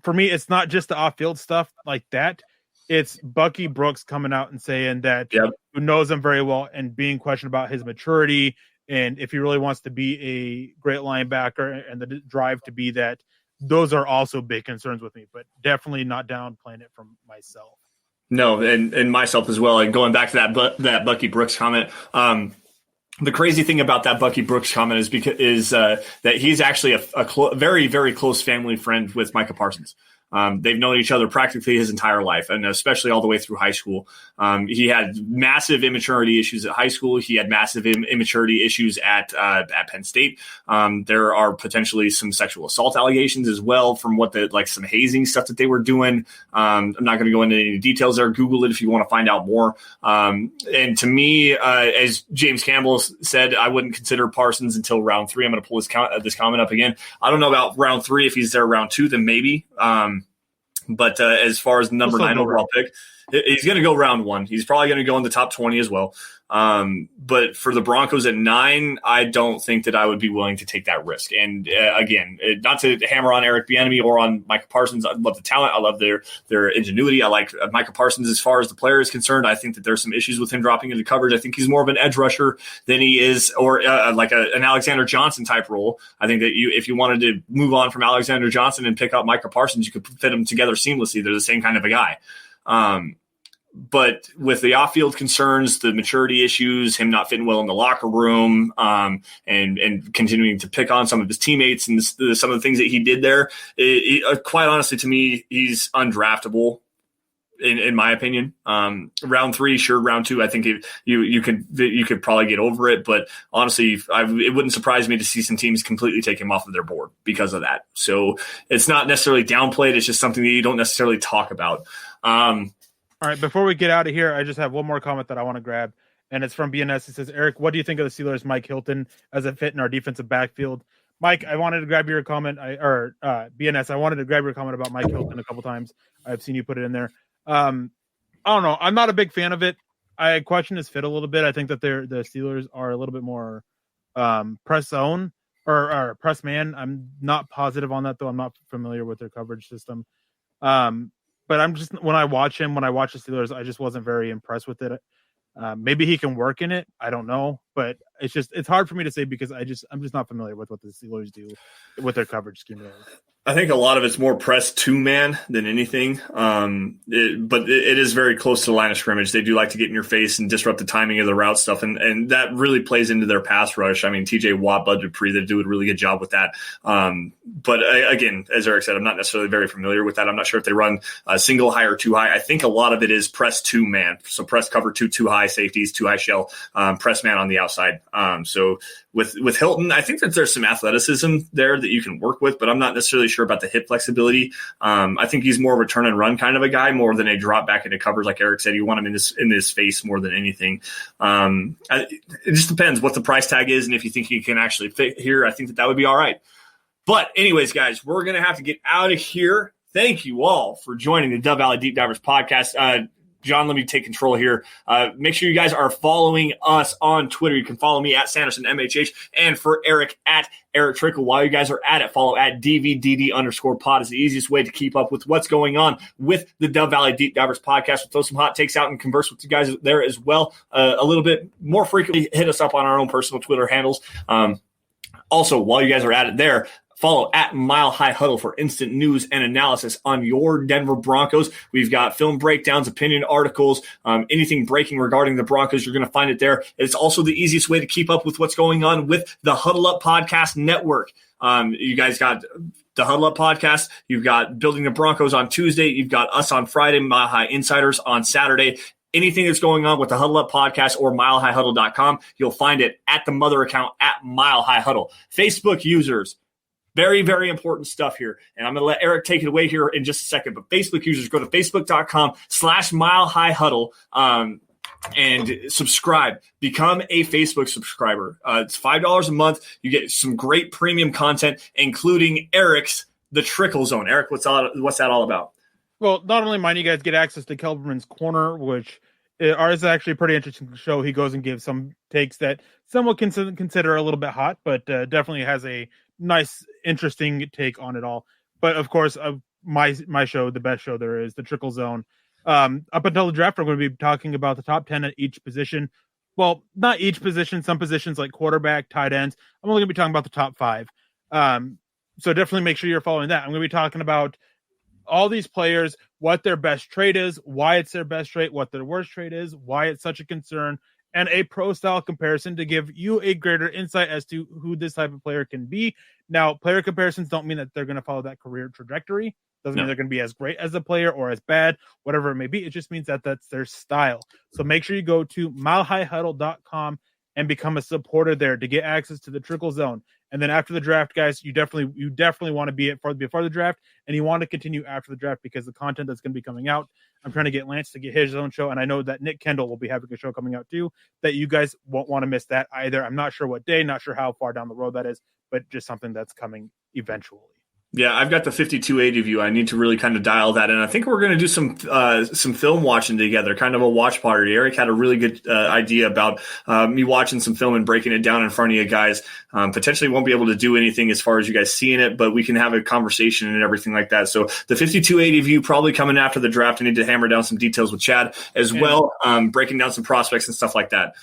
for me, it's not just the off-field stuff like that. It's Bucky Brooks coming out and saying that, who knows him very well, and being questioned about his maturity and if he really wants to be a great linebacker and the drive to be that. Those are also big concerns with me, but definitely not downplaying it from myself. No, and myself as well. And going back to that Bucky Brooks comment, the crazy thing about that Bucky Brooks comment is that he's actually a very, very close family friend with Micah Parsons. They've known each other practically his entire life, and especially all the way through high school. He had massive immaturity issues at high school. He had massive immaturity issues at Penn State. There are potentially some sexual assault allegations as well from some hazing stuff that they were doing. I'm not going to go into any details there. Google it if you want to find out more. And to me, as James Campbell said, I wouldn't consider Parsons until round 3. I'm going to pull this comment up again. I don't know about round 3. If he's there round 2, then maybe. But as far as the number 9 overall pick, he's going to go round 1. He's probably going to go in the top 20 as well. But for the Broncos at 9, I don't think that I would be willing to take that risk. And again, not to hammer on Eric Bieniemy or on Micah Parsons. I love the talent. I love their ingenuity. I like Micah Parsons as far as the player is concerned. I think that there's some issues with him dropping into coverage. I think he's more of an edge rusher than he is, or an Alexander Johnson type role. I think that if you wanted to move on from Alexander Johnson and pick up Micah Parsons, you could fit them together seamlessly. They're the same kind of a guy. But with the off-field concerns, the maturity issues, him not fitting well in the locker room, and continuing to pick on some of his teammates and some of the things that he did there, quite honestly, to me, he's undraftable, in my opinion. Round 3, sure. Round 2, I think you could probably get over it. But honestly, it wouldn't surprise me to see some teams completely take him off of their board because of that. So it's not necessarily downplayed. It's just something that you don't necessarily talk about. All right, before we get out of here, I just have one more comment that I want to grab, and it's from BNS. It says, Eric, what do you think of the Steelers' Mike Hilton as a fit in our defensive backfield? Mike, I wanted to grab your comment, BNS, I wanted to grab your comment about Mike Hilton a couple times. I've seen you put it in there. I don't know. I'm not a big fan of it. I question his fit a little bit. I think that the Steelers are a little bit more press zone or press man. I'm not positive on that, though. I'm not familiar with their coverage system. But I'm just, when I watch the Steelers, I just wasn't very impressed with it. Maybe he can work in it. I don't know. but it's hard for me to say because I'm just not familiar with what the Steelers do with their coverage scheme. I think a lot of it's more press two-man than anything, but it is very close to the line of scrimmage. They do like to get in your face and disrupt the timing of the route stuff, and that really plays into their pass rush. I mean, TJ Watt, Bud Dupree, they do a really good job with that. But again, as Eric said, I'm not necessarily very familiar with that. I'm not sure if they run single high or two high. I think a lot of it is press two-man, so press cover two high safeties, two high shell, press man on the outside. So with Hilton, I think that there's some athleticism there that you can work with, but I'm not necessarily sure about the hip flexibility. I think he's more of a turn and run kind of a guy more than a drop back into coverage. Like Eric said, you want him in his face more than anything. It just depends what the price tag is. And if you think he can actually fit here, I think that would be all right. But anyways, guys, we're going to have to get out of here. Thank you all for joining the Dove Valley Deep Divers podcast. John, let me take control here. Make sure you guys are following us on Twitter. You can follow me at Sanderson MHH, and for Eric at Erick Trickel. While you guys are at it, follow at DVDD_pod. Is the easiest way to keep up with what's going on with the Dove Valley Deep Divers podcast. We'll throw some hot takes out and converse with you guys there as well. A little bit more frequently, hit us up on our own personal Twitter handles. Also, while you guys are at it there, follow at Mile High Huddle for instant news and analysis on your Denver Broncos. We've got film breakdowns, opinion articles, anything breaking regarding the Broncos. You're going to find it there. It's also the easiest way to keep up with what's going on with the Huddle Up Podcast Network. You guys got the Huddle Up Podcast. You've got Building the Broncos on Tuesday. You've got us on Friday, Mile High Insiders on Saturday. Anything that's going on with the Huddle Up Podcast or milehighhuddle.com, you'll find it at the mother account at Mile High Huddle. Facebook users, very, very important stuff here. And I'm going to let Eric take it away here in just a second. But Facebook users, go to facebook.com/milehighhuddle and subscribe. Become a Facebook subscriber. It's $5 a month. You get some great premium content, including Eric's The Trickel Zone. Eric, what's that all about? Well, not only mine, you guys get access to Kelberman's Corner, which is actually a pretty interesting show. He goes and gives some takes that some will consider a little bit hot, but definitely has a nice, interesting take on it all. But of course, my show, the best show there is, the Trickel Zone. Up until the draft, we're going to be talking about the top 10 at each position. Well, not each position. Some positions like quarterback, tight ends. I'm only going to be talking about the top 5. So definitely make sure you're following that. I'm going to be talking about all these players, what their best trait is, why it's their best trait, what their worst trait is, why it's such a concern, and a pro-style comparison to give you a greater insight as to who this type of player can be. Now, player comparisons don't mean that they're going to follow that career trajectory. Doesn't mean they're going to be as great as a player or as bad, whatever it may be. It just means that that's their style. So make sure you go to milehighhuddle.com and become a supporter there to get access to the Trickel Zone. And then after the draft, guys, you definitely want to be before the draft, and you want to continue after the draft because the content that's going to be coming out. I'm trying to get Lance to get his own show, and I know that Nick Kendall will be having a show coming out too, that you guys won't want to miss that either. I'm not sure what day, not sure how far down the road that is, but just something that's coming eventually. Yeah, I've got the 5280 view. I need to really kind of dial that in. I think we're going to do some film watching together, kind of a watch party. Eric had a really good idea about me watching some film and breaking it down in front of you guys. Potentially won't be able to do anything as far as you guys seeing it, but we can have a conversation and everything like that. So the 5280 view probably coming after the draft. I need to hammer down some details with Chad as well, breaking down some prospects and stuff like that.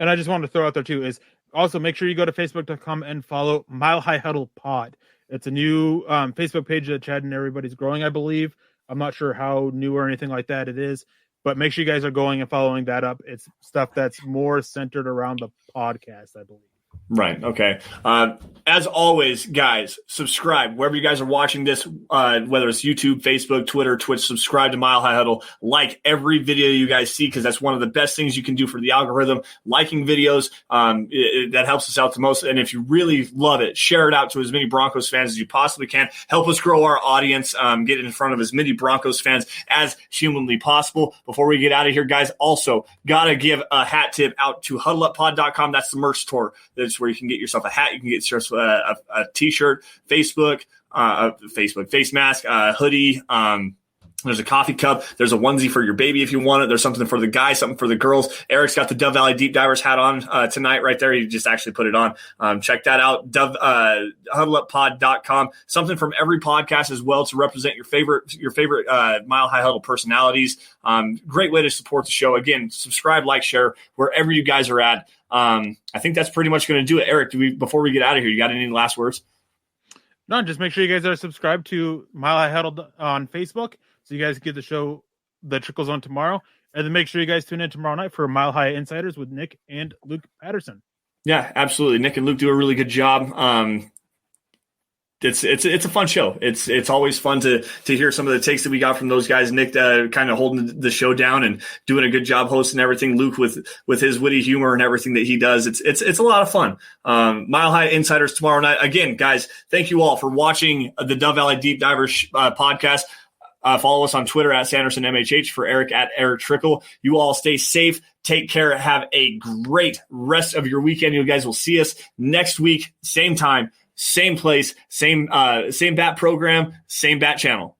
And I just wanted to throw out there too is also make sure you go to facebook.com and follow Mile High Huddle Pod. It's a new Facebook page that Chad and everybody's growing, I believe. I'm not sure how new or anything like that it is, but make sure you guys are going and following that up. It's stuff that's more centered around the podcast, I believe. Right. Okay. As always, guys, subscribe wherever you guys are watching this, whether it's YouTube, Facebook, Twitter, Twitch. Subscribe to Mile High Huddle. Like every video you guys see because that's one of the best things you can do for the algorithm. Liking videos, that helps us out the most. And if you really love it, share it out to as many Broncos fans as you possibly can. Help us grow our audience, get in front of as many Broncos fans as humanly possible. Before we get out of here, guys, also got to give a hat tip out to huddleuppod.com. That's the merch store. That's where you can get yourself a hat. You can get yourself a T-shirt, face mask, hoodie. There's a coffee cup. There's a onesie for your baby if you want it. There's something for the guys, something for the girls. Eric's got the Dove Valley Deep Divers hat on tonight right there. He just actually put it on. Check that out, huddleuppod.com. Something from every podcast as well to represent your favorite Mile High Huddle personalities. Great way to support the show. Again, subscribe, like, share, wherever you guys are at. I think that's pretty much going to do it. Eric, before we get out of here, you got any last words? No, just make sure you guys are subscribed to Mile High Huddle on Facebook so you guys get the show, the Trickle Zone, tomorrow. And then make sure you guys tune in tomorrow night for Mile High Insiders with Nick and Luke Patterson. Yeah, absolutely. Nick and Luke do a really good job. It's a fun show. It's always fun to hear some of the takes that we got from those guys. Nick kind of holding the show down and doing a good job hosting everything. Luke with his witty humor and everything that he does. It's a lot of fun. Mile High Insiders tomorrow night. Again, guys, thank you all for watching the Dove Valley Deep Divers podcast. Follow us on Twitter at Sanderson MHH, for Eric at Erick Trickel. You all stay safe. Take care. Have a great rest of your weekend. You guys will see us next week, same time, same place, same bat program, same bat channel.